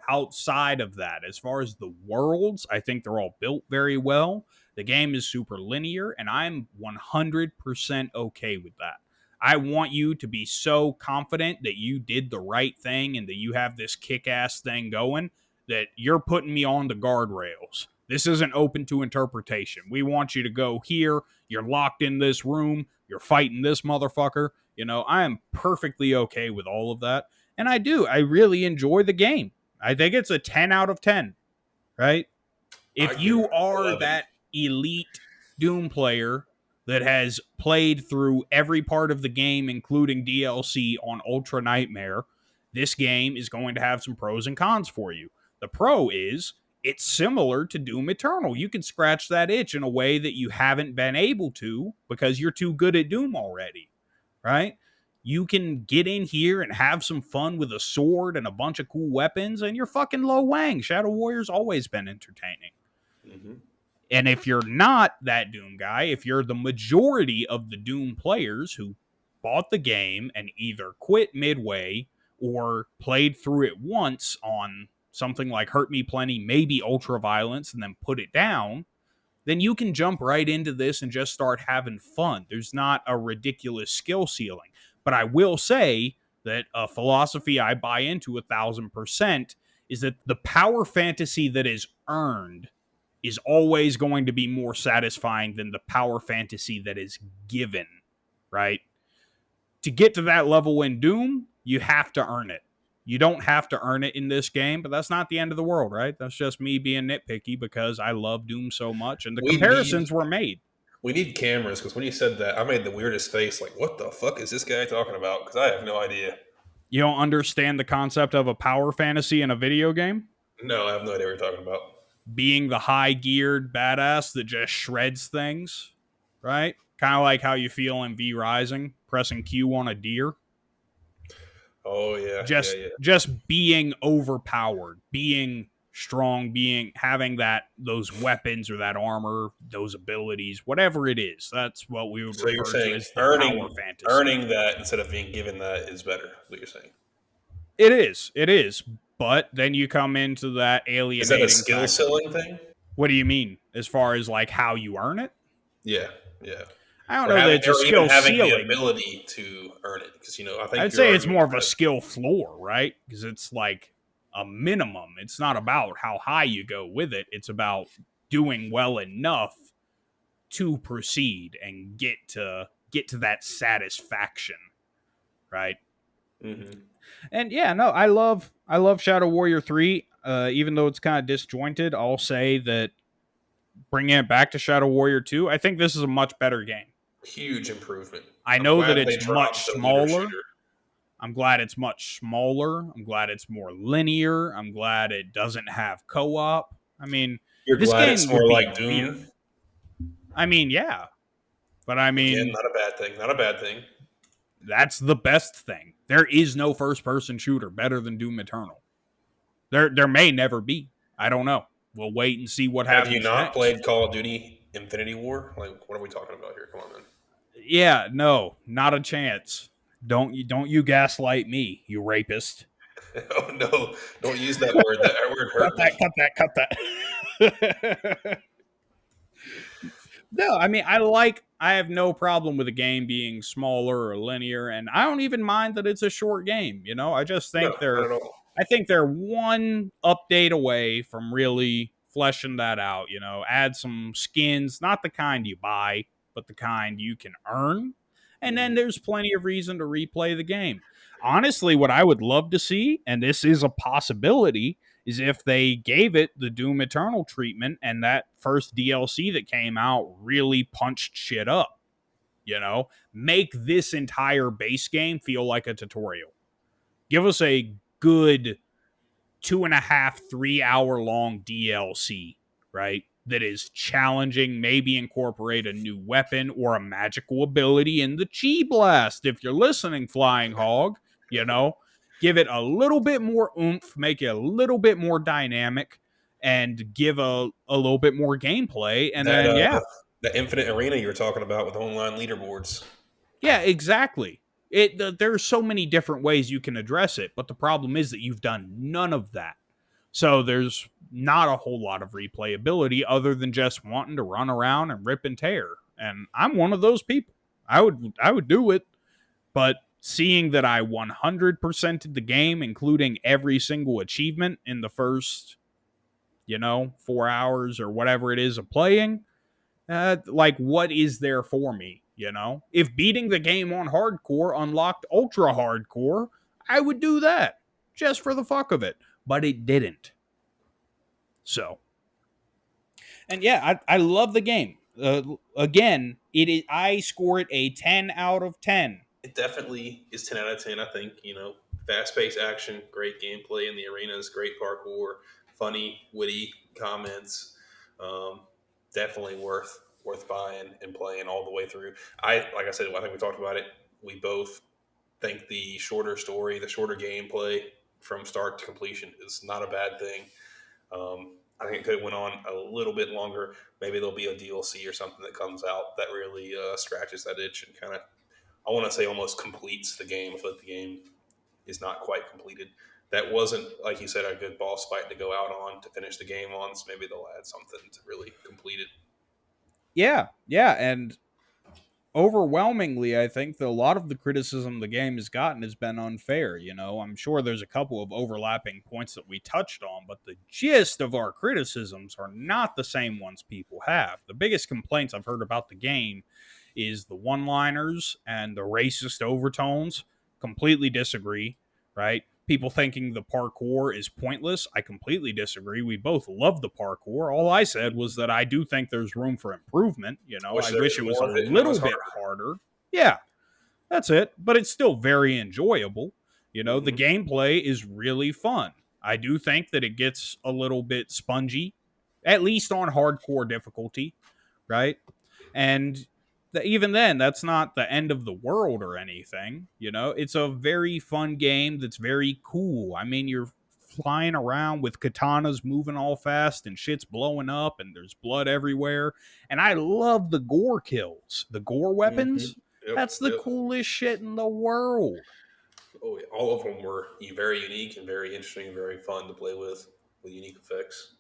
Outside of that, as far as the worlds, I think they're all built very well. The game is super linear, and I'm 100% okay with that. I want you to be so confident that you did the right thing and that you have this kick ass thing going that you're putting me on the guardrails. This isn't open to interpretation. We want you to go here. You're locked in this room. You're fighting this motherfucker. I am perfectly okay with all of that. And I do. I really enjoy the game. I think it's a 10 out of 10, right? I If give it you are 11. that elite Doom player that has played through every part of the game, including DLC on Ultra Nightmare, this game is going to have some pros and cons for you. The pro is it's similar to Doom Eternal. You can scratch that itch in a way that you haven't been able to because you're too good at Doom already, right? You can get in here and have some fun with a sword and a bunch of cool weapons, and you're fucking low wang. Shadow Warrior's always been entertaining. hmm And if you're not that Doom guy, if you're the majority of the Doom players who bought the game and either quit midway or played through it once on something like Hurt Me Plenty, maybe Ultra Violence, and then put it down, then you can jump right into this and just start having fun. There's not a ridiculous skill ceiling. But I will say that a philosophy I buy into 1,000% is that the power fantasy that is earned is always going to be more satisfying than the power fantasy that is given, right? To get to that level in Doom, you have to earn it. You don't have to earn it in this game, but that's not the end of the world, right? That's just me being nitpicky because I love Doom so much and the We need comparisons were made. we need cameras because when you said that, I made the weirdest face. Like, what the fuck is this guy talking about? Because I have no idea. You don't understand the concept of a power fantasy in a video game? No, I have no idea what you're talking about. Being the high geared badass that just shreds things, right? Kind of like how you feel in V Rising, pressing Q on a deer. Oh yeah, yeah, just yeah. just being overpowered, being strong, being having those weapons or that armor, those abilities, whatever it is. That's what we would So you're refer to saying as the power fantasy. earning that instead of being given that is better. What you're saying It is. But then you come into that is that a alienating skill factor. selling thing? What do you mean as far as like how you earn it? Yeah, yeah. I don't Or know that having, it's a or even skill having the ceiling. ability to earn it, because I think I'd your say it's argument more is of a that skill floor, right? Because it's like a minimum. It's not about how high you go with it. It's about doing well enough to proceed and get to that satisfaction, right? mhm. And yeah, no, I love Shadow Warrior 3. Even though it's kind of disjointed, I'll say that bringing it back to Shadow Warrior 2, I think this is a much better game. Huge improvement. I I'm know that glad they it's much dropped the looter smaller. shooter. I'm glad it's much smaller. I'm glad it's more linear. I'm glad it doesn't have co-op. I mean, You're this glad game it's more would be like weird. Doom. I mean, yeah, but I Again, mean, not a bad thing. Not a bad thing. that's the best thing. There is no first-person shooter better than Doom Eternal. There may never be. I don't know. We'll wait and see what Have you happens not next. played Call of Duty Infinity War? Like, what are we talking about here? Come on, man. Yeah, no, not a chance. Don't you gaslight me, you rapist. Oh no! Don't use that word. That word Cut hurt that, me. cut that. No, I mean I have no problem with a game being smaller or linear, and I don't even mind that it's a short game. I just No, think not they're at all. I think they're one update away from really fleshing that out. Add some skins, not the kind you buy, but the kind you can earn. And then Mhm. there's plenty of reason to replay the game. Honestly, what I would love to see, and this is a possibility, is if they gave it the Doom Eternal treatment and that first DLC that came out really punched shit up. Make this entire base game feel like a tutorial. Give us a good 2.5, 3 hour long DLC, right? That is challenging, maybe incorporate a new weapon or a magical ability in the Chi Blast. If you're listening, Flying Hog, you know, give it a little bit more oomph, make it a little bit more dynamic, and give a little bit more gameplay. And That then, yeah, that Infinite Arena you were talking about with online leaderboards. yeah, exactly. There's so many different ways you can address it, but the problem is that you've done none of that. So there's not a whole lot of replayability other than just wanting to run around and rip and tear. And I'm one of those people. I would do it, but seeing that I 100%ed the game, including every single achievement in the first, 4 hours or whatever it is of playing, like what is there for me? If beating the game on hardcore unlocked ultra hardcore, I would do that just for the fuck of it, but it didn't. So, and yeah, I love the game. Again, it is. I score it a 10 out of 10. It definitely is 10 out of 10. I think, fast paced action, great gameplay in the arenas, great parkour, funny, witty comments. Um, Definitely worth buying and playing all the way through. Like I said, I think we talked about it. We both think the shorter story, the shorter gameplay from start to completion is not a bad thing. I think it could have went on a little bit longer. Maybe there'll be a DLC or something that comes out that really scratches that itch and kind of, I want to say, almost completes the game. I feel like the game is not quite completed. That wasn't, like you said, a good boss fight to go out on to finish the game on. So maybe they'll add something to really complete it. Yeah, yeah, and overwhelmingly, I think that a lot of the criticism the game has gotten has been unfair. I'm sure there's a couple of overlapping points that we touched on, but the gist of our criticisms are not the same ones people have. The biggest complaints I've heard about the game is the one liners and the racist overtones. Completely disagree, right? People thinking the parkour is pointless. I completely disagree. We both love the parkour. All I said was that I do think there's room for improvement. Wish I there wish was it was a more of it and it was little bit harder. harder. Yeah, that's it. But it's still very enjoyable. The Mm-hmm. gameplay is really fun. I do think that it gets a little bit spongy, at least on hardcore difficulty, right? And Even then, that's not the end of the world or anything. It's a very fun game that's very cool. I mean, you're flying around with katanas moving all fast and shit's blowing up and there's blood everywhere. And I love the gore kills, the gore Hmm. weapons. Yep, That's the yep. coolest shit in the world. Oh, yeah. All of them were very unique and very interesting and very fun to play with unique effects.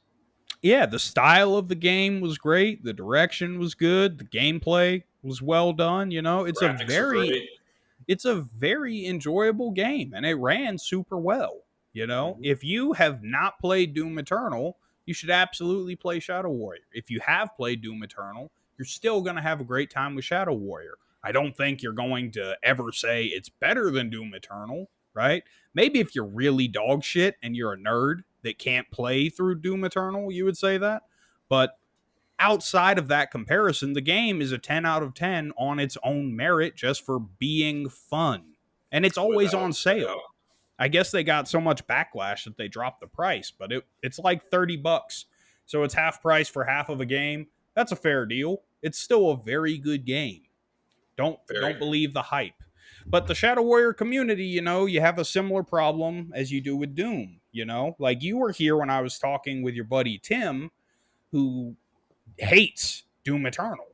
Yeah, the style of the game was great. The direction was good. The gameplay was well done. Graphics are great. It's a very enjoyable game and it ran super well. Hmm. If you have not played Doom Eternal, you should absolutely play Shadow Warrior. If you have played Doom Eternal, you're still going to have a great time with Shadow Warrior. I don't think you're going to ever say it's better than Doom Eternal, right? Maybe if you're really dog shit and you're a nerd that can't play through Doom Eternal, you would say that. But outside of that comparison, the game is a 10 out of 10 on its own merit just for being fun. And it's always Without on a sale. doubt. I guess they got so much backlash that they dropped the price, but it's like $30. So it's half price for half of a game. That's a fair deal. It's still a very good game. Very. Don't believe the hype. But the Shadow Warrior community, you have a similar problem as you do with Doom. Like you were here when I was talking with your buddy Tim, who hates Doom Eternal,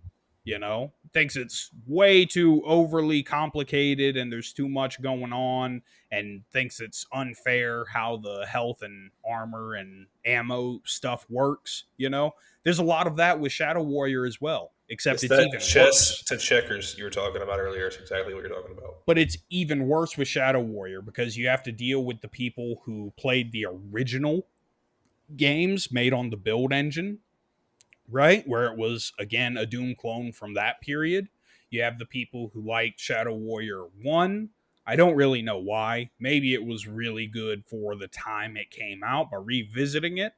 thinks it's way too overly complicated and there's too much going on, and thinks it's unfair how the health and armor and ammo stuff works. There's a lot of that with Shadow Warrior as well, except It's it's that even worse. chess to checkers you were talking about earlier. It's exactly what you're talking about. But it's even worse with Shadow Warrior because you have to deal with the people who played the original games made on the build engine, right? Where it was, again, a Doom clone from that period. You have the people who liked Shadow Warrior 1. I don't really know why. Maybe it was really good for the time it came out, but revisiting it,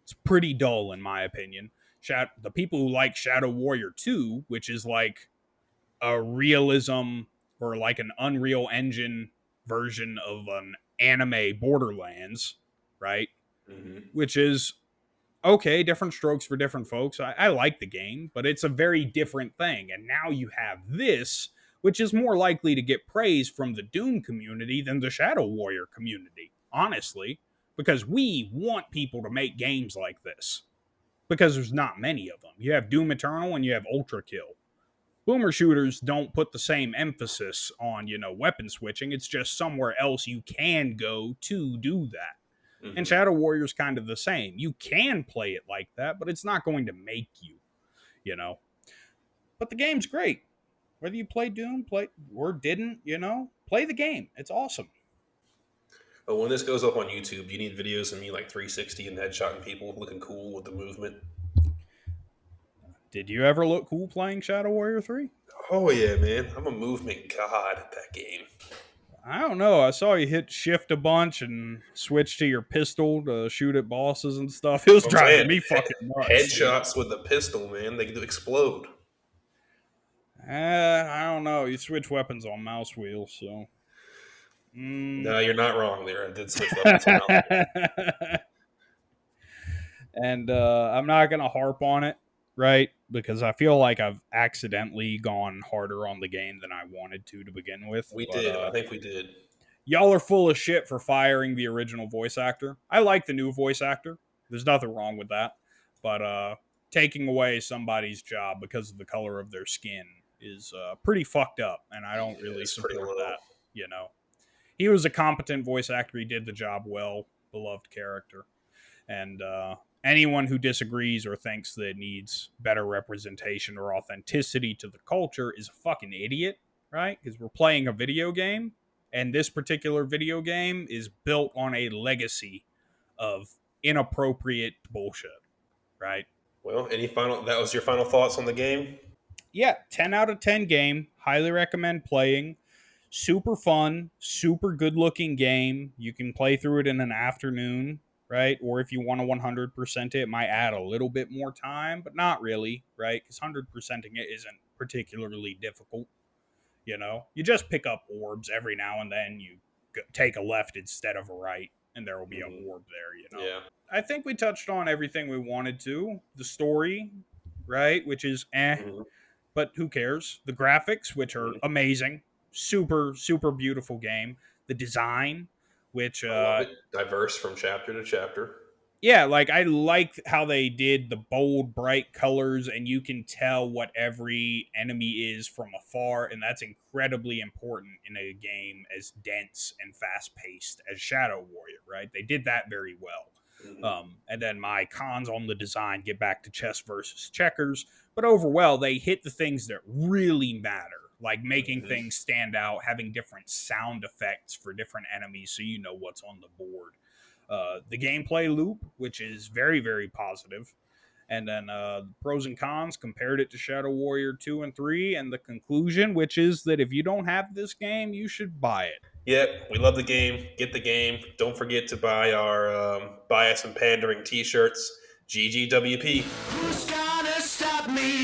it's pretty dull, in my opinion. The people who like Shadow Warrior 2, which is like a realism or like an Unreal Engine version of an anime Borderlands, right? Hmm. Which is okay, different strokes for different folks. I like the game, but it's a very different thing. And now you have this, which is more likely to get praise from the Doom community than the Shadow Warrior community, honestly, because we want people to make games like this because there's not many of them. You have Doom Eternal and you have Ultra Kill. Boomer shooters don't put the same emphasis on, weapon switching. It's just somewhere else you can go to do that. And Hmm. Shadow Warrior's kind of the same. You can play it like that, but it's not going to make you, you know. But the game's great. Whether you play Doom, play or didn't, play the game. It's awesome. But when this goes up on YouTube, you need videos of me like 360 and headshotting people looking cool with the movement. Did you ever look cool playing Shadow Warrior 3? Oh yeah, man! I'm a movement god at that game. I don't know. I saw you hit shift a bunch and switch to your pistol to shoot at bosses and stuff. It was I'm driving saying me fucking nuts, dude. headshots with the pistol, man. They do explode. I don't know. You switch weapons on mouse wheels, so. Mm. No, you're not wrong there. I did switch weapons on mouse. And I'm not gonna harp on it, right? Because I feel like I've accidentally gone harder on the game than I wanted to begin with. We But did. I think we did. y'all are full of shit for firing the original voice actor. I like the new voice actor. There's nothing wrong with that. But taking away somebody's job because of the color of their skin is pretty fucked up, and I don't Yeah, really it's pretty support low. that. He was a competent voice actor. He did the job well. Beloved character. And anyone who disagrees or thinks that it needs better representation or authenticity to the culture is a fucking idiot, right? Because we're playing a video game, and this particular video game is built on a legacy of inappropriate bullshit, right? Well, any final? That was your final thoughts on the game? Yeah, 10 out of 10 game. Highly recommend playing. Super fun, super good looking game. You can play through it in an afternoon, right? Or if you want to 100% it, it might add a little bit more time, but not really, right? Because 100%ing it isn't particularly difficult. You just pick up orbs every now and then. You take a left instead of a right, and there will be Hmm. a orb there. Yeah. I think we touched on everything we wanted to. The story, right? Which is eh. Hmm. but who cares? The graphics, which are Mhm. amazing, super super beautiful game. The design, which I love it. Diverse from chapter to chapter. yeah, like I like how they did the bold, bright colors, and you can tell what every enemy is from afar, and that's incredibly important in a game as dense and fast paced as Shadow Warrior. Right? They did that very well. Hmm. And then my cons on the design get back to chess versus checkers, but overall they hit the things that really matter, like making Hmm. things stand out, having different sound effects for different enemies, so you know what's on the board, the gameplay loop, which is very, very positive. And then pros and cons, compared it to Shadow Warrior 2 and 3, and the conclusion, which is that if you don't have this game, you should buy it. Yep, we love the game. Get the game. Don't forget to buy us some pandering T-shirts. GGWP. Who's gonna stop me